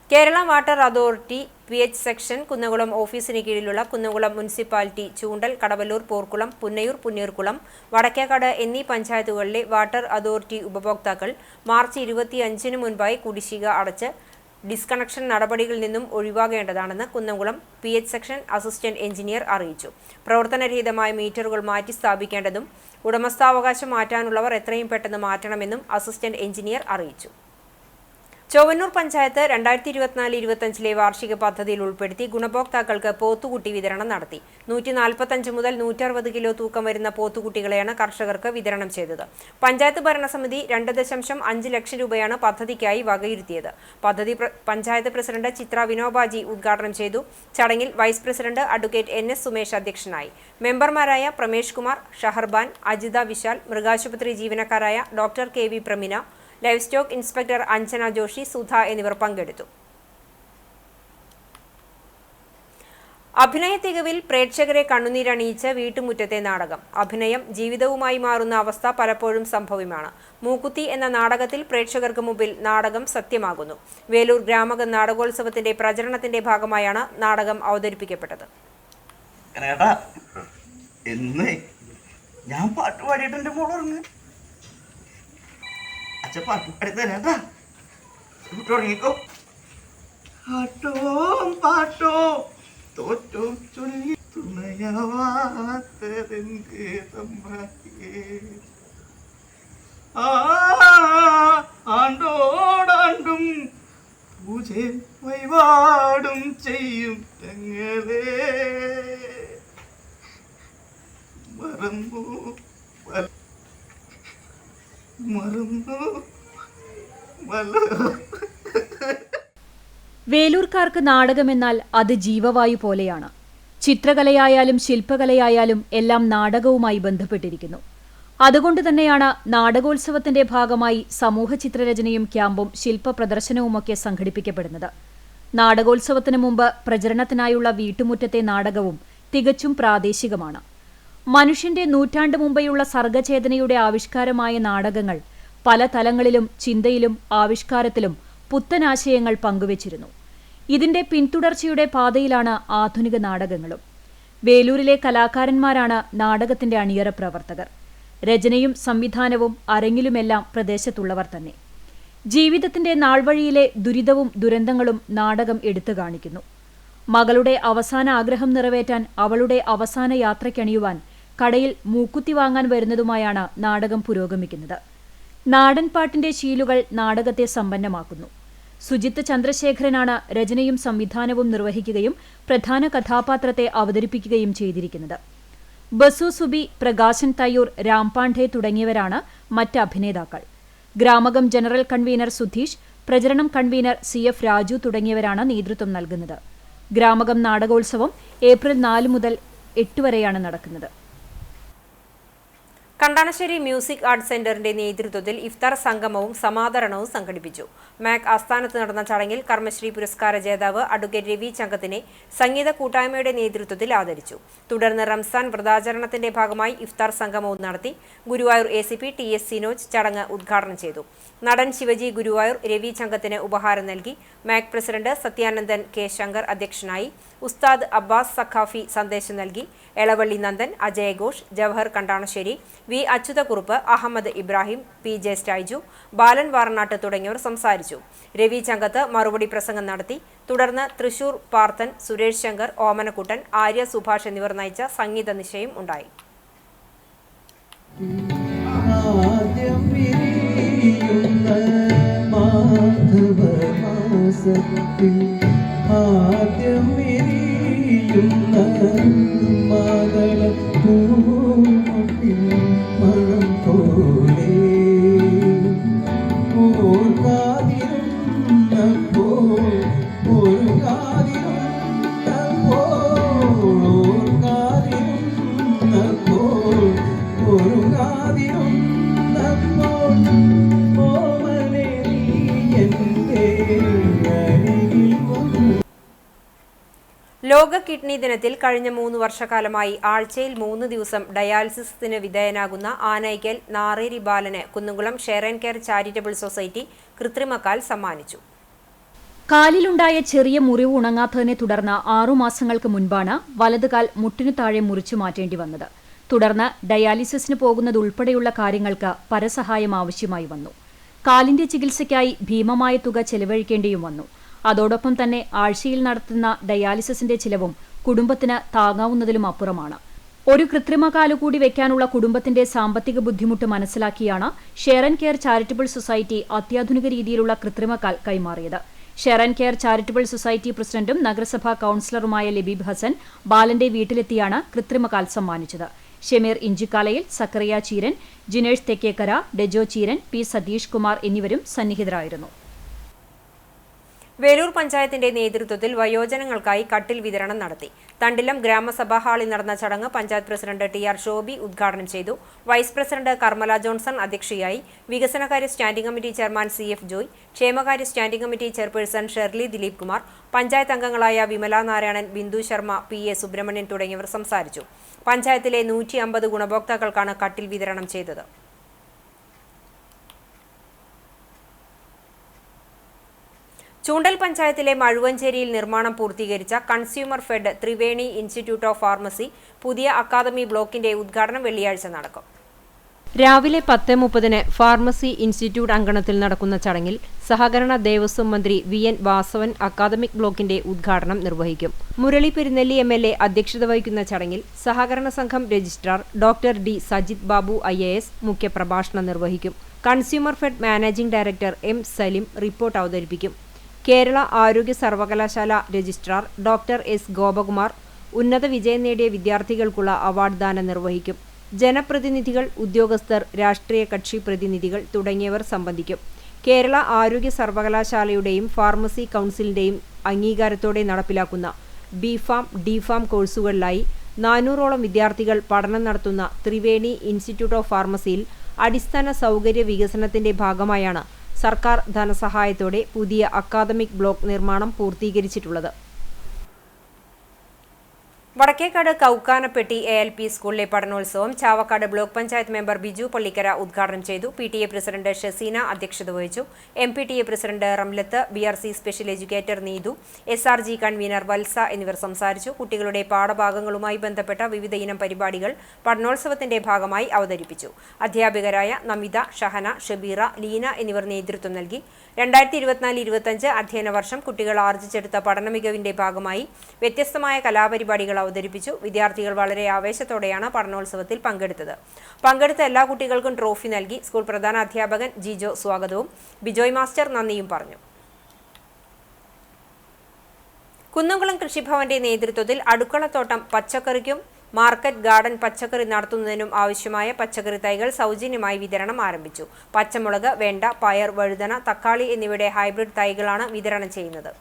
Kerala water authority PH section Kunnamkulam ഓഫീസിന് കീഴിലുള്ള കുന്നംകുളം മുനിസിപ്പാലിറ്റി, ചൂണ്ടൽ, കടവല്ലൂർ, പോർക്കുളം, പുന്നയൂർ, പുന്നീർകുളം, വടക്കേക്കാട് എന്നീ പഞ്ചായത്തുകളിലെ വാട്ടർ അതോറിറ്റി ഉപഭോക്താക്കൾ മാർച്ച് 25-ന് മുൻപായി കുടിശ്ശിക അടച്ച് ഡിസ്കണക്ഷൻ നടപടികളിൽ നിന്നും ഒഴിവാകേണ്ടതാണെന്ന് Kunnamkulam PH section assistant engineer അറിയിച്ചു. പ്രവർത്തനരഹിതമായ മീറ്ററുകൾ മാറ്റി സ്ഥാപിക്കേണ്ടതും ഉടമസ്ഥാവകാശം മാറ്റാനുള്ളവർ എത്രയും പെട്ടെന്ന് മാറ്റണമെന്നും അസിസ്റ്റന്റ് എഞ്ചിനീയർ അറിയിച്ചു. ചൊവ്വന്നൂർ പഞ്ചായത്ത് 2024-25 വാർഷിക പദ്ധതിയിൽ ഉൾപ്പെടുത്തി ഗുണഭോക്താക്കൾക്ക് പോത്തുകുട്ടി വിതരണം നടത്തി. 145 മുതൽ 160 കിലോ തൂക്കം വരുന്ന പോത്തുകുട്ടികളെയാണ് കർഷകർക്ക് വിതരണം ചെയ്തത്. പഞ്ചായത്ത് ഭരണസമിതി 2.5 ലക്ഷം രൂപയാണ് പദ്ധതിക്കായി വകയിരുത്തിയത്. പദ്ധതി പഞ്ചായത്ത് പ്രസിഡന്റ് ചിത്ര വിനോബാജി ഉദ്ഘാടനം ചെയ്തു. ചടങ്ങിൽ vice president advocate NS Sumesh അധ്യക്ഷനായി. മെമ്പർമാരായ പ്രമേഷ് കുമാർ, ഷഹർബാൻ, അജിത വിശാൽ, മൃഗാശുപത്രി ജീവനക്കാരായ doctor KV Pramina, livestock inspector Anjana Joshi, Sudha എന്നിവർ പങ്കെടുത്തു. അഭിനയ തികവിൽ പ്രേക്ഷകരെ കണ്ണുനീരണിയിച്ച് വീട്ടുമുറ്റത്തെ നാടകം. അഭിനയം ജീവിതവുമായി മാറുന്ന അവസ്ഥ പലപ്പോഴും സംഭവ്യമാണ്. മൂക്കുത്തി എന്ന നാടകത്തിൽ പ്രേക്ഷകർക്ക് മുമ്പിൽ നാടകം സത്യമാകുന്നു. വേലൂർ ഗ്രാമകം നാടകോത്സവത്തിന്റെ പ്രചരണത്തിന്റെ ഭാഗമായാണ് നാടകം അവതരിപ്പിക്കപ്പെട്ടത്. ഞാൻ പാട്ട് പാടിയിട്ട് എൻ്റെ മോളറിഞ്ഞ് അച്ഛൻ പാട്ട് പാടി തരാട്ടാ. തുടങ്ങിക്കോ. പാട്ടോ പാട്ടോ തോറ്റോ ചൊല്ലി തുണയാവാത്തതെങ്ക് തമ്പായേ, ആണ്ടോടാണ്ടും പൂജ വഴിപാടും ചെയ്യും ഞങ്ങളെ മറന്നു വേലൂർക്കാർക്ക് നാടകമെന്നാൽ അത് ജീവവായു പോലെയാണ്. ചിത്രകലയായാലും ശില്പകലയായാലും എല്ലാം നാടകവുമായി ബന്ധപ്പെട്ടിരിക്കുന്നു. അതുകൊണ്ട് തന്നെയാണ് നാടകോത്സവത്തിന്റെ ഭാഗമായി സമൂഹ ചിത്രരചനയും ക്യാമ്പും ശില്പ പ്രദർശനവുമൊക്കെ സംഘടിപ്പിക്കപ്പെടുന്നത്. നാടകോത്സവത്തിന് മുമ്പ് പ്രചരണത്തിനായുള്ള വീട്ടുമുറ്റത്തെ നാടകവും തികച്ചും പ്രാദേശികമാണ്. മനുഷ്യന്റെ നൂറ്റാണ്ട് മുമ്പെയുള്ള സർഗചേതനയുടെ ആവിഷ്കാരമായ നാടകങ്ങൾ പല തലങ്ങളിലും ചിന്തയിലും ആവിഷ്കാരത്തിലും പുത്തനാശയങ്ങൾ പങ്കുവച്ചിരുന്നു. ഇതിന്റെ പിന്തുടർച്ചയുടെ പാതയിലാണ് ആധുനിക നാടകങ്ങളും. വേലൂരിലെ കലാകാരന്മാരാണ് നാടകത്തിന്റെ അണിയറ പ്രവർത്തകർ. രചനയും സംവിധാനവും അരങ്ങിലുമെല്ലാം പ്രദേശത്തുള്ളവർ തന്നെ. ജീവിതത്തിന്റെ നാൾവഴിയിലെ ദുരിതവും ദുരന്തങ്ങളും നാടകം എടുത്തു കാണിക്കുന്നു. മകളുടെ അവസാന ആഗ്രഹം നിറവേറ്റാൻ അവളുടെ അവസാന യാത്രയ്ക്കണിയുവാൻ കടയിൽ മൂക്കുത്തി വാങ്ങാൻ വരുന്നതുമായാണ് നാടകം പുരോഗമിക്കുന്നത്. നാടൻപാട്ടിന്റെ ശീലുകൾ നാടകത്തെ സമ്പന്നമാക്കുന്നു. സുജിത്ത് ചന്ദ്രശേഖരനാണ് രചനയും സംവിധാനവും നിർവഹിക്കുകയും പ്രധാന കഥാപാത്രത്തെ അവതരിപ്പിക്കുകയും ചെയ്തിരിക്കുന്നത്. ബസു സുബി, പ്രകാശൻ തയ്യൂർ, രാംപാണ്ഡെ തുടങ്ങിയവരാണ് മറ്റ് അഭിനേതാക്കൾ. ഗ്രാമകം ജനറൽ കൺവീനർ സുധീഷ്, പ്രചരണം കൺവീനർ CF രാജു തുടങ്ങിയവരാണ് നേതൃത്വം നൽകുന്നത്. ഗ്രാമകം നാടകോത്സവം ഏപ്രിൽ 4 മുതൽ 8 വരെയാണ് നടക്കുന്നത്. കണ്ടാണശ്ശേരി മ്യൂസിക് ആർട്സ് സെന്ററിന്റെ നേതൃത്വത്തിൽ ഇഫ്താർ സംഗമവും സമാദരണവും സംഘടിപ്പിച്ചു. മാക് ആസ്ഥാനത്ത് നടന്ന ചടങ്ങിൽ കർമ്മശ്രീ പുരസ്കാര ജേതാവ് അഡ്വക്കേറ്റ് രവി ചങ്കത്തിനെ സംഗീത കൂട്ടായ്മയുടെ നേതൃത്വത്തിൽ ആദരിച്ചു. തുടർന്ന് റംസാൻ വ്രതാചരണത്തിന്റെ ഭാഗമായി ഇഫ്താർ സംഗമവും നടത്തി. ഗുരുവായൂർ ACP TS സിനോജ് ചടങ്ങ് ഉദ്ഘാടനം ചെയ്തു. നടൻ ശിവജി ഗുരുവായൂർ രവി ചങ്കത്തിന് ഉപഹാരം നൽകി. Mac president Sathyanandan K Shankar അധ്യക്ഷനായി. ഉസ്താദ് അബ്ബാസ് സഖാഫി സന്ദേശം നൽകി. എളവള്ളി നന്ദൻ, അജയഘോഷ്, ജവഹർ കണ്ടാണശ്ശേരി, വി അച്യുതക്കുറുപ്പ്, അഹമ്മദ് ഇബ്രാഹിം, PJ സ്റ്റൈജു, ബാലൻ വാറനാട്ട് തുടങ്ങിയവർ സംസാരിച്ചു. രവി ചങ്കത്ത് മറുപടി പ്രസംഗം നടത്തി. തുടർന്ന് തൃശൂർ പാർത്ഥൻ, സുരേഷ് ശങ്കർ, ഓമനക്കുട്ടൻ, ആര്യ സുഭാഷ് എന്നിവർ നയിച്ച സംഗീത നിശയും ഉണ്ടായി. ലോക കിഡ്നി ദിനത്തിൽ കഴിഞ്ഞ 3 വർഷക്കാലമായി ആഴ്ചയിൽ 3 ദിവസം ഡയാലിസിസിന് വിധേയനാകുന്ന ആനയ്ക്കൽ നാറേരി ബാലന് Kunnukulam share and care charitable society കൃത്രിമക്കാൽ സമ്മാനിച്ചു. കാലിലുണ്ടായ ചെറിയ മുറിവ് ഉണങ്ങാത്തതിനെ തുടർന്ന് 6 മാസങ്ങൾക്ക് മുൻപാണ് വലതുകാൽ മുട്ടിനു താഴെ മുറിച്ചു മാറ്റേണ്ടി വന്നത്. തുടർന്ന് ഡയാലിസിസിന് പോകുന്നതുൾപ്പെടെയുള്ള കാര്യങ്ങൾക്ക് പരസഹായം ആവശ്യമായി വന്നു. കാലിന്റെ ചികിത്സയ്ക്കായി ഭീമമായ തുക ചെലവഴിക്കേണ്ടിയും വന്നു. അതോടൊപ്പം തന്നെ ആഴ്ചയിൽ നടത്തുന്ന ഡയാലിസിസിന്റെ ചിലവും കുടുംബത്തിന് താങ്ങാവുന്നതിലും അപ്പുറമാണ്. ഒരു കൃത്രിമ കാലുകൂടി വെക്കാനുള്ള കുടുംബത്തിന്റെ സാമ്പത്തിക ബുദ്ധിമുട്ട് മനസ്സിലാക്കിയാണ് share and care charitable society അത്യാധുനിക രീതിയിലുള്ള കൃത്രിമക്കാൽ കൈമാറിയത്. Share and care charitable society പ്രസിഡന്റും നഗരസഭാ കൌൺസിലറുമായ ലബീബ് ഹസൻ ബാലന്റെ വീട്ടിലെത്തിയാണ് കൃത്രിമക്കാൽ സമ്മാനിച്ചത്. ഷമീർ ഇഞ്ചിക്കാലയിൽ, സക്കറിയ ചീരൻ, ജിനേഷ് തെക്കേക്കര, ഡെജോ ചീരൻ, P. സതീഷ് കുമാർ എന്നിവരും സന്നിഹിതരായിരുന്നു. വേലൂർ പഞ്ചായത്തിന്റെ നേതൃത്വത്തിൽ വയോജനങ്ങൾക്കായി കട്ടിൽ വിതരണം നടത്തി. തണ്ടിലം ഗ്രാമസഭാ ഹാളിൽ നടന്ന ചടങ്ങ് പഞ്ചായത്ത് പ്രസിഡന്റ് TR ഷോബി ഉദ്ഘാടനം ചെയ്തു. വൈസ് പ്രസിഡന്റ് കർമ്മല ജോൺസൺ അധ്യക്ഷയായി. വികസനകാര്യ standing committee chairman CF Joy, ക്ഷേമകാര്യ standing committee chairperson Shirley Dileep Kumar, panchayat അംഗങ്ങളായ വിമല നാരായണൻ, ബിന്ദു ശർമ്മ, PA സുബ്രഹ്മണ്യൻ തുടങ്ങിയവർ സംസാരിച്ചു. പഞ്ചായത്തിലെ 150 ഗുണഭോക്താക്കൾക്കാണ് കട്ടിൽ വിതരണം ചെയ്തത്. ചൂണ്ടൽ പഞ്ചായത്തിലെ മഴുവഞ്ചേരിയിൽ നിർമ്മാണം പൂർത്തീകരിച്ച consumer fed Triveni institute of pharmacy പുതിയ അക്കാദമി ബ്ലോക്കിന്റെ ഉദ്ഘാടനം വെള്ളിയാഴ്ച നടക്കും. രാവിലെ 10:30 ഫാർമസി ഇൻസ്റ്റിറ്റ്യൂട്ട് അങ്കണത്തിൽ നടക്കുന്ന ചടങ്ങിൽ സഹകരണ ദേവസ്വം മന്ത്രി VN വാസവൻ അക്കാദമിക് ബ്ലോക്കിന്റെ ഉദ്ഘാടനം നിർവഹിക്കും. മുരളി പെരുന്നെല്ലി MLA അധ്യക്ഷത വഹിക്കുന്ന ചടങ്ങിൽ സഹകരണ സംഘം registrar doctor D. Sajith Babu IAS മുഖ്യപ്രഭാഷണം നിർവഹിക്കും. Consumer fed managing director M. Salim report അവതരിപ്പിക്കും. കേരള ആരോഗ്യ സർവകലാശാല രജിസ്ട്രാർ ഡോക്ടർ S. ഗോപകുമാർ ഉന്നത വിജയം നേടിയ വിദ്യാർത്ഥികൾക്കുള്ള അവാർഡ് ദാനം നിർവഹിക്കും. ജനപ്രതിനിധികൾ, ഉദ്യോഗസ്ഥർ, രാഷ്ട്രീയ കക്ഷി പ്രതിനിധികൾ തുടങ്ങിയവർ സംബന്ധിക്കും. കേരള ആരോഗ്യ സർവകലാശാലയുടെയും ഫാർമസി കൗൺസിലിന്റെയും അംഗീകാരത്തോടെ നടപ്പിലാക്കുന്ന B.Pharm, D.Pharm കോഴ്സുകളിലായി 400ഓളം വിദ്യാർത്ഥികൾ പഠനം നടത്തുന്ന ത്രിവേണി ഇൻസ്റ്റിറ്റ്യൂട്ട് ഓഫ് ഫാർമസിയിൽ അടിസ്ഥാന സൗകര്യ വികസനത്തിന്റെ ഭാഗമായാണ് സർക്കാർ ധനസഹായത്തോടെ പുതിയ അക്കാദമിക് ബ്ലോക്ക് നിർമ്മാണം പൂർത്തീകരിച്ചിട്ടുള്ളത്. വടക്കേക്കാട് കൗക്കാനപ്പെട്ടി ALP സ്കൂളിലെ പഠനോത്സവം ചാവക്കാട് ബ്ലോക്ക് പഞ്ചായത്ത് മെമ്പർ ബിജു പള്ളിക്കര ഉദ്ഘാടനം ചെയ്തു. PTA പ്രസിഡന്റ് ഷസീന അധ്യക്ഷത വഹിച്ചു. MPTA president Ramlath, BRC special educator Neethu, SRG convener Valsa എന്നിവർ സംസാരിച്ചു. കുട്ടികളുടെ പാഠഭാഗങ്ങളുമായി ബന്ധപ്പെട്ട വിവിധ ഇനം പരിപാടികൾ പഠനോത്സവത്തിന്റെ ഭാഗമായി അവതരിപ്പിച്ചു. അധ്യാപകരായ നമിത, ഷഹന, ഷബീറ, ലീന എന്നിവർ നേതൃത്വം നൽകി. 2024-25 അധ്യയന വർഷം കുട്ടികൾ ആർജിച്ചെടുത്ത പഠന മികവിന്റെ ഭാഗമായി വ്യത്യസ്തമായ കലാപരിപാടികൾ അവതരിപ്പിച്ചു. വിദ്യാർത്ഥികൾ വളരെ ആവേശത്തോടെയാണ് പഠനോത്സവത്തിൽ പങ്കെടുത്തത്. പങ്കെടുത്ത എല്ലാ കുട്ടികൾക്കും ട്രോഫി നൽകി. സ്കൂൾ പ്രധാന അധ്യാപകൻ ജിജോ സ്വാഗതവും ബിജോയ് മാസ്റ്റർ നന്ദിയും പറഞ്ഞു. കുന്നംകുളം കൃഷിഭവന്റെ നേതൃത്വത്തിൽ അടുക്കളത്തോട്ടം പച്ചക്കറിക്കും മാർക്കറ്റ് ഗാർഡൻ പച്ചക്കറി നടത്തുന്നതിനും ആവശ്യമായ പച്ചക്കറി തൈകൾ സൗജന്യമായി വിതരണം ആരംഭിച്ചു. പച്ചമുളക്, വെണ്ട, പയർ, വഴുതന, തക്കാളി എന്നിവയുടെ ഹൈബ്രിഡ് തൈകളാണ് വിതരണം ചെയ്യുന്നത്.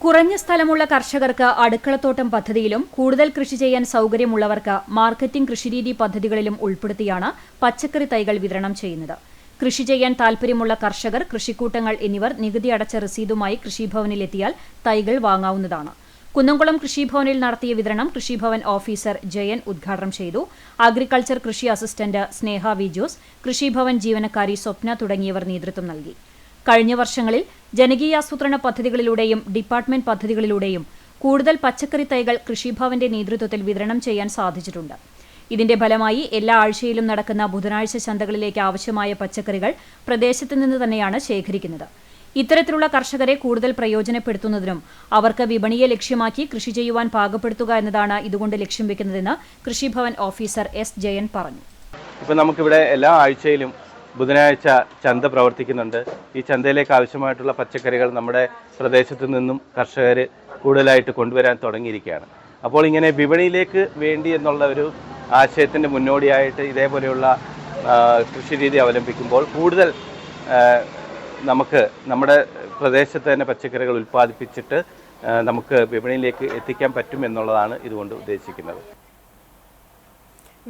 കുറഞ്ഞ സ്ഥലമുള്ള കർഷകർക്ക് അടുക്കളത്തോട്ടം പദ്ധതിയിലും കൂടുതൽ കൃഷി ചെയ്യാൻ സൗകര്യമുള്ളവർക്ക് മാർക്കറ്റിംഗ് കൃഷിരീതി പദ്ധതികളിലും ഉൾപ്പെടുത്തിയാണ് പച്ചക്കറി തൈകൾ വിതരണം ചെയ്യുന്നത്. കൃഷി ചെയ്യാൻ താൽപ്പര്യമുള്ള കർഷകർ, കൃഷിക്കൂട്ടങ്ങൾ എന്നിവർ നികുതി അടച്ച രസീതുമായി കൃഷിഭവനിലെത്തിയാൽ തൈകൾ വാങ്ങാവുന്നതാണ്. കുന്നംകുളം കൃഷിഭവനിൽ നടത്തിയ വിതരണം കൃഷിഭവൻ ഓഫീസർ ജയൻ ഉദ്ഘാടനം ചെയ്തു. അഗ്രികൾച്ചർ കൃഷി അസിസ്റ്റന്റ് സ്നേഹ വി ജോസ്, കൃഷിഭവൻ ജീവനക്കാരി സ്വപ്ന തുടങ്ങിയവർ നേതൃത്വം നൽകി. കഴിഞ്ഞ വർഷങ്ങളിൽ ജനകീയാസൂത്രണ പദ്ധതികളിലൂടെയും ഡിപ്പാർട്ട്മെന്റ് പദ്ധതികളിലൂടെയും കൂടുതൽ പച്ചക്കറി തൈകൾ കൃഷിഭവന്റെ നേതൃത്വത്തിൽ വിതരണം ചെയ്യാൻ സാധിച്ചിട്ടുണ്ട്. ഇതിന്റെ ഫലമായി എല്ലാ ആഴ്ചയിലും നടക്കുന്ന ബുധനാഴ്ച ചന്തകളിലേക്ക് ആവശ്യമായ പച്ചക്കറികൾ പ്രദേശത്ത് നിന്ന് തന്നെയാണ് ശേഖരിക്കുന്നത്. ഇത്തരത്തിലുള്ള കർഷകരെ കൂടുതൽ പ്രയോജനപ്പെടുത്തുന്നതിനും അവർക്ക് വിപണിയെ ലക്ഷ്യമാക്കി കൃഷി ചെയ്യുവാൻ പാകപ്പെടുത്തുക എന്നതാണ് ഇതുകൊണ്ട് ലക്ഷ്യം വെക്കുന്നതെന്ന് കൃഷിഭവൻ ഓഫീസർ എസ് ജയൻ പറഞ്ഞു. ഇപ്പോൾ നമുക്കിവിടെ എല്ലാ ആഴ്ചയിലും ബുധനാഴ്ച ചന്ത പ്രവർത്തിക്കുന്നുണ്ട്. ഈ ചന്തയിലേക്ക് ആവശ്യമായിട്ടുള്ള പച്ചക്കറികൾ നമ്മുടെ പ്രദേശത്തു നിന്നും കർഷകർ കൂടുതലായിട്ട് കൊണ്ടുവരാൻ തുടങ്ങിയിരിക്കുകയാണ്. അപ്പോൾ ഇങ്ങനെ വിപണിയിലേക്ക് വേണ്ടി എന്നുള്ള ഒരു ആശയത്തിൻ്റെ മുന്നോടിയായിട്ട് ഇതേപോലെയുള്ള കൃഷിരീതി അവലംബിക്കുമ്പോൾ കൂടുതൽ നമുക്ക് നമ്മുടെ പ്രദേശത്ത് തന്നെ പച്ചക്കറികൾ ഉൽപ്പാദിപ്പിച്ചിട്ട് നമുക്ക് വിപണിയിലേക്ക് എത്തിക്കാൻ പറ്റുമെന്നുള്ളതാണ് ഇതുകൊണ്ട് ഉദ്ദേശിക്കുന്നത്.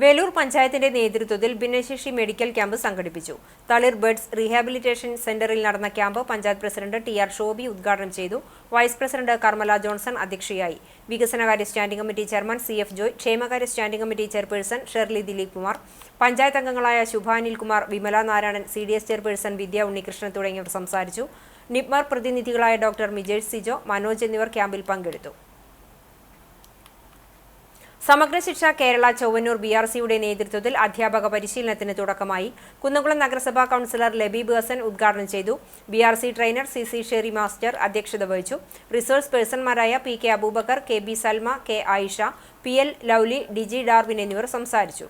വേലൂർ പഞ്ചായത്തിന്റെ നേതൃത്വത്തിൽ ഭിന്നശേഷി മെഡിക്കൽ ക്യാമ്പ് സംഘടിപ്പിച്ചു. തളിർ ബേഡ്സ് റീഹാബിലിറ്റേഷൻ സെന്ററിൽ നടന്ന camp panchayat president T R. Shobi ഉദ്ഘാടനം ചെയ്തു. വൈസ് പ്രസിഡന്റ് കർമ്മല ജോൺസൺ അധ്യക്ഷയായി. വികസനകാര്യ standing committee chairman C F. Joy, ക്ഷേമകാര്യ standing committee chairperson Shirley Dileep Kumar, panchayat അംഗങ്ങളായ ശുഭാനിൽ കുമാർ, വിമല നാരായണൻ, CDS ചെയർപേഴ്സൺ വിദ്യ ഉണ്ണികൃഷ്ണൻ തുടങ്ങിയവർ സംസാരിച്ചു. നിപ്മർ പ്രതിനിധികളായ ഡോക്ടർ മിജേഷ് സിജോ, മനോജ് എന്നിവർ ക്യാമ്പിൽ പങ്കെടുത്തു. സമഗ്ര ശിക്ഷ കേരള ചൊവ്വന്നൂർ BRCയുടെ നേതൃത്വത്തിൽ അധ്യാപക പരിശീലനത്തിന് തുടക്കമായി. കുന്നംകുളം നഗരസഭാ കൗൺസിലർ ലബീബ് ഹസൻ ഉദ്ഘാടനം ചെയ്തു. BRC trainer CC Sheri master അധ്യക്ഷത വഹിച്ചു. റിസോഴ്സ് പേഴ്സൺമാരായ PK Aboobacker, KB Salma, K Ayisha, PL Lovely, DG Darwin എന്നിവർ സംസാരിച്ചു.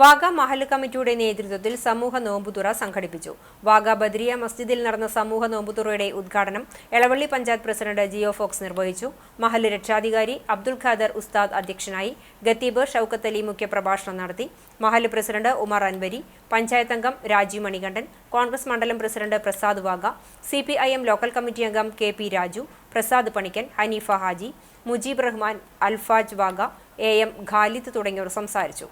വാഗ മഹല്ല് കമ്മിറ്റിയുടെ നേതൃത്വത്തിൽ സമൂഹ നോമ്പുതുറ സംഘടിപ്പിച്ചു. വാഗ ബദ്രിയ മസ്ജിദിൽ നടന്ന സമൂഹ നോമ്പുതുറയുടെ ഉദ്ഘാടനം എളവള്ളി പഞ്ചായത്ത് പ്രസിഡന്റ് ജിയോ ഫോക്സ് നിർവഹിച്ചു. മഹല്ല് രക്ഷാധികാരി അബ്ദുൽ ഖാദർ ഉസ്താദ് അധ്യക്ഷനായി. ഖത്തീബ് ഷൗക്കത്ത് അലി മുഖ്യപ്രഭാഷണം നടത്തി. മഹല്ല് പ്രസിഡന്റ് ഉമർ അൻവരി, പഞ്ചായത്ത് അംഗം രാജീവ് മണികണ്ഠൻ, കോൺഗ്രസ് മണ്ഡലം president Prasad Wagah, CPIM local committee അംഗം KP രാജു, പ്രസാദ് പണിക്കൻ, ഹനീഫ ഹാജി, മുജീബ് റഹ്മാൻ, അൽഫാജ് വാഗ, AM ഖാലിദ് തുടങ്ങിയവർ സംസാരിച്ചു.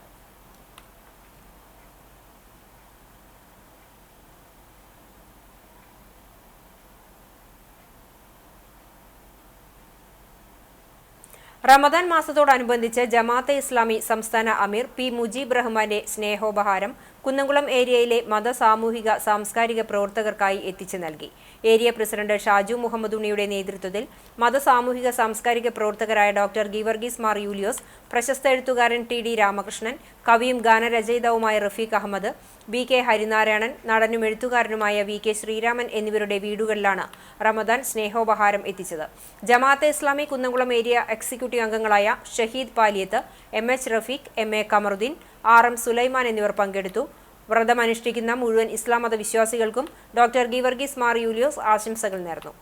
റമദാൻ മാസത്തോടനുബന്ധിച്ച് ജമാഅത്തെ ഇസ്ലാമി സംസ്ഥാന അമീർ P. മുജീബ് റഹ്മാന്റെ സ്നേഹോപഹാരം കുന്നംകുളം ഏരിയയിലെ മത സാമൂഹിക സാംസ്കാരിക പ്രവർത്തകർക്കായി എത്തിച്ചു നൽകി. ഏരിയ പ്രസിഡന്റ് ഷാജു മുഹമ്മദ് ഉണ്ണിയുടെ നേതൃത്വത്തിൽ മത സാമൂഹിക സാംസ്കാരിക പ്രവർത്തകരായ ഡോക്ടർ ഗീവർഗീസ് മാർ യൂലിയോസ്, പ്രശസ്ത എഴുത്തുകാരൻ TD രാമകൃഷ്ണൻ, കവിയും ഗാനരചയിതാവുമായ റഫീഖ് അഹമ്മദ്, BK ഹരിനാരായണൻ, നടനും എഴുത്തുകാരനുമായ VK ശ്രീരാമൻ എന്നിവരുടെ വീടുകളിലാണ് റമദാൻ സ്നേഹോപഹാരം എത്തിച്ചത്. ജമാഅത്തെ ഇസ്ലാമി കുന്നംകുളം ഏരിയ എക്സിക്യൂട്ടീവ് അംഗങ്ങളായ Shaheed Paliyath, MH Rafeeq, MA Kamaruddin, RM Sulaiman എന്നിവർ പങ്കെടുത്തു. വ്രതമനുഷ്ഠിക്കുന്ന മുഴുവൻ ഇസ്ലാം മത വിശ്വാസികൾക്കും ഡോക്ടർ ഗീവർഗീസ് മാർ യൂലിയോസ് ആശംസകൾ നേർന്നു.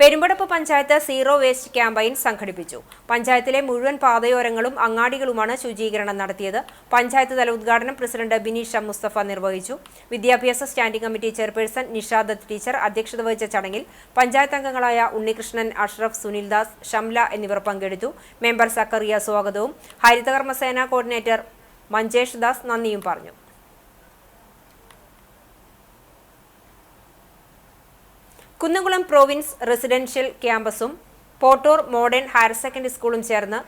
Perumpadappu panchayat zero waste campaign സംഘടിപ്പിച്ചു. പഞ്ചായത്തിലെ മുഴുവൻ പാതയോരങ്ങളും അങ്ങാടികളുമാണ് ശുചീകരണം നടത്തിയത്. പഞ്ചായത്ത് തല ഉദ്ഘാടനം പ്രസിഡന്റ് ബിനീഷ മുസ്തഫ നിർവഹിച്ചു. വിദ്യാഭ്യാസ standing committee chairperson Nishadath teacher അധ്യക്ഷത വഹിച്ച ചടങ്ങിൽ പഞ്ചായത്ത് അംഗങ്ങളായ ഉണ്ണികൃഷ്ണൻ, അഷ്റഫ്, സുനിൽദാസ്, ഷംല എന്നിവർ പങ്കെടുത്തു. മെമ്പർ സക്കറിയ സ്വാഗതവും ഹരിതകർമ്മസേന കോർഡിനേറ്റർ മഞ്ചേഷ് ദാസ് നന്ദിയും പറഞ്ഞു. കുന്നംകുളം പ്രോവിൻസ് റെസിഡൻഷ്യൽ ക്യാമ്പസും പോട്ടൂർ മോഡേൺ ഹയർ സെക്കൻഡറി സ്കൂളും ചേർന്ന്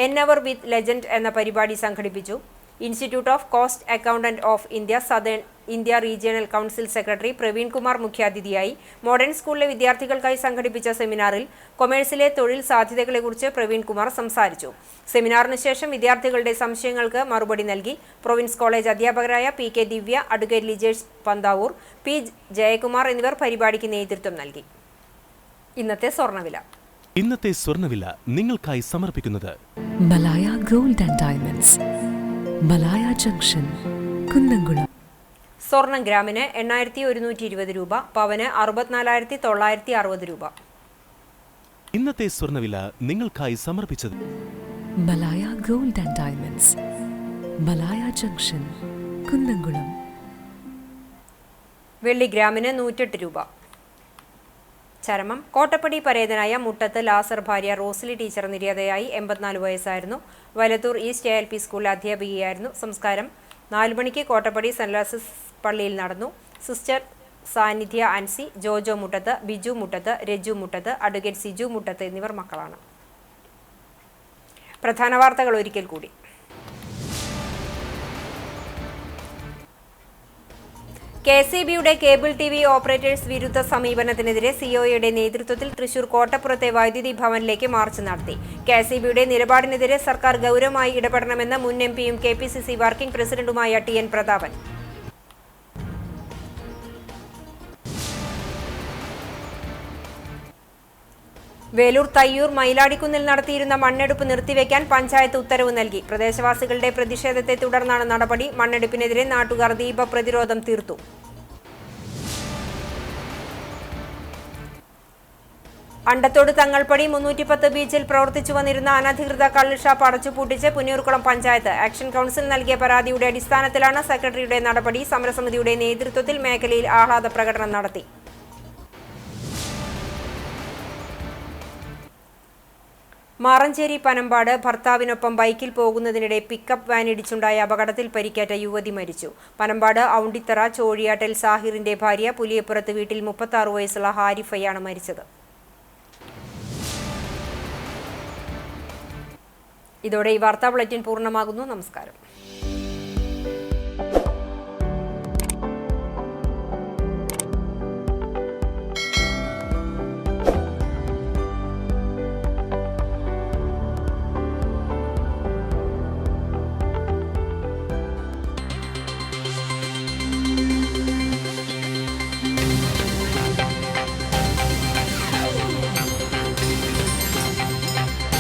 എൻ അവർ വിത്ത് ലെജൻഡ് എന്ന പരിപാടി സംഘടിപ്പിച്ചു. Institute of cost accountant of India southern India regional council secretary Praveen Kumar മുഖ്യാതിഥിയായി. മോഡേൺ സ്കൂളിലെ വിദ്യാർത്ഥികൾക്കായി സംഘടിപ്പിച്ച സെമിനാറിൽ കൊമേഴ്സിലെ തൊഴിൽ സാധ്യതകളെക്കുറിച്ച് പ്രവീൺ കുമാർ സംസാരിച്ചു. സെമിനാറിന് ശേഷം വിദ്യാർത്ഥികളുടെ സംശയങ്ങൾക്ക് മറുപടി നൽകി. പ്രൊവിൻസ് കോളേജ് അധ്യാപകരായ PK ദിവ്യ, അഡ്വക്കേറ്റ് ലിജേഷ് പന്താവൂർ, P. ജയകുമാർ എന്നിവർ പരിപാടിക്ക് നേതൃത്വം നൽകി. ഇന്നത്തെ സ്വർണ്ണവില നിങ്ങൾക്കായി സമർപ്പിക്കുന്നത് Malaya gold and diamonds, Malaya junction, Kunnamkulam. സ്വർണം ഗ്രാമിന് 8120 രൂപ, പവന് 64,960 രൂപ. ഇന്നത്തെ സ്വർണ്ണവില നിങ്ങൾക്കായി സമർപ്പിച്ചത് Malaya gold and diamonds, Malaya junction, Kunnamkulam. വെള്ളി ഗ്രാമിന് 108 രൂപ. ചരമം കോട്ടപ്പടി പരേതനായ മുട്ടത്ത് ലാസർ ഭാര്യ റോസ്ലി ടീച്ചർ നിര്യാതയായി. 84 വയസ്സായിരുന്നു. വലത്തൂർ ഈസ്റ്റ് ALP സ്കൂളിലെ അധ്യാപികയായിരുന്നു. സംസ്കാരം 4 മണിക്ക് കോട്ടപ്പടി സെന്റ് ലാസസ് പള്ളിയിൽ നടന്നു. സിസ്റ്റർ സാന്നിധ്യ ആൻസി, ജോജോ മുട്ടത്ത്, ബിജു മുട്ടത്ത്, രജു മുട്ടത്ത്, അഡ്വക്കേറ്റ് സിജു മുട്ടത്ത് എന്നിവർ മക്കളാണ്. പ്രധാന വാർത്തകൾ ഒരിക്കൽ കൂടി. KCBയുടെ കേബിൾ TV ഓപ്പറേറ്റേഴ്സ് വിരുദ്ധ സമീപനത്തിനെതിരെ സിഒയുടെ നേതൃത്വത്തിൽ തൃശൂർ കോട്ടപ്പുറത്തെ വൈദ്യുതി ഭവനിലേക്ക് മാർച്ച് നടത്തി. KCBയുടെ നിലപാടിനെതിരെ സർക്കാർ ഗൗരവമായി ഇടപെടണമെന്ന് മുൻ എംപിയും KPCC വർക്കിംഗ് പ്രസിഡന്റുമായ TN പ്രതാപൻ. വേലൂർ തയ്യൂർ മൈലാടിക്കുന്നിൽ നടത്തിയിരുന്ന മണ്ണെടുപ്പ് നിർത്തിവെക്കാൻ പഞ്ചായത്ത് ഉത്തരവ് നൽകി. പ്രദേശവാസികളുടെ പ്രതിഷേധത്തെ തുടർന്നാണ് നടപടി. മണ്ണെടുപ്പിനെതിരെ നാട്ടുകാർ ദീപപ്രതിരോധം തീർത്തു. അണ്ടത്തോട് തങ്ങൾപ്പടി 310 ബീച്ചിൽ പ്രവർത്തിച്ചു വന്നിരുന്ന അനധികൃത കള്ള് ഷാപ്പ് അടച്ചുപൂട്ടിച്ച് പുന്നയൂർക്കുളം പഞ്ചായത്ത്. ആക്ഷൻ കൗൺസിൽ നൽകിയ പരാതിയുടെ അടിസ്ഥാനത്തിലാണ് സെക്രട്ടറിയുടെ നടപടി. സമരസമിതിയുടെ നേതൃത്വത്തിൽ മേഖലയിൽ ആഹ്ലാദ പ്രകടനം നടത്തി. മാറഞ്ചേരി പനമ്പാട് ഭർത്താവിനൊപ്പം ബൈക്കിൽ പോകുന്നതിനിടെ പിക്കപ്പ് വാൻ ഇടിച്ചുണ്ടായ അപകടത്തിൽ പരിക്കേറ്റ യുവതി മരിച്ചു. പനമ്പാട് ഔണ്ടിത്തറ ചോഴിയാട്ടിൽ സാഹിറിന്റെ ഭാര്യ പുലിയപ്പുറത്ത് വീട്ടിൽ 36 വയസ്സുള്ള ഹാരിഫയാണ് മരിച്ചത്. ഇതോടെ ഈ വാർത്താ ബുള്ളറ്റിൻ പൂർണ്ണമാകുന്നു. നമസ്കാരം.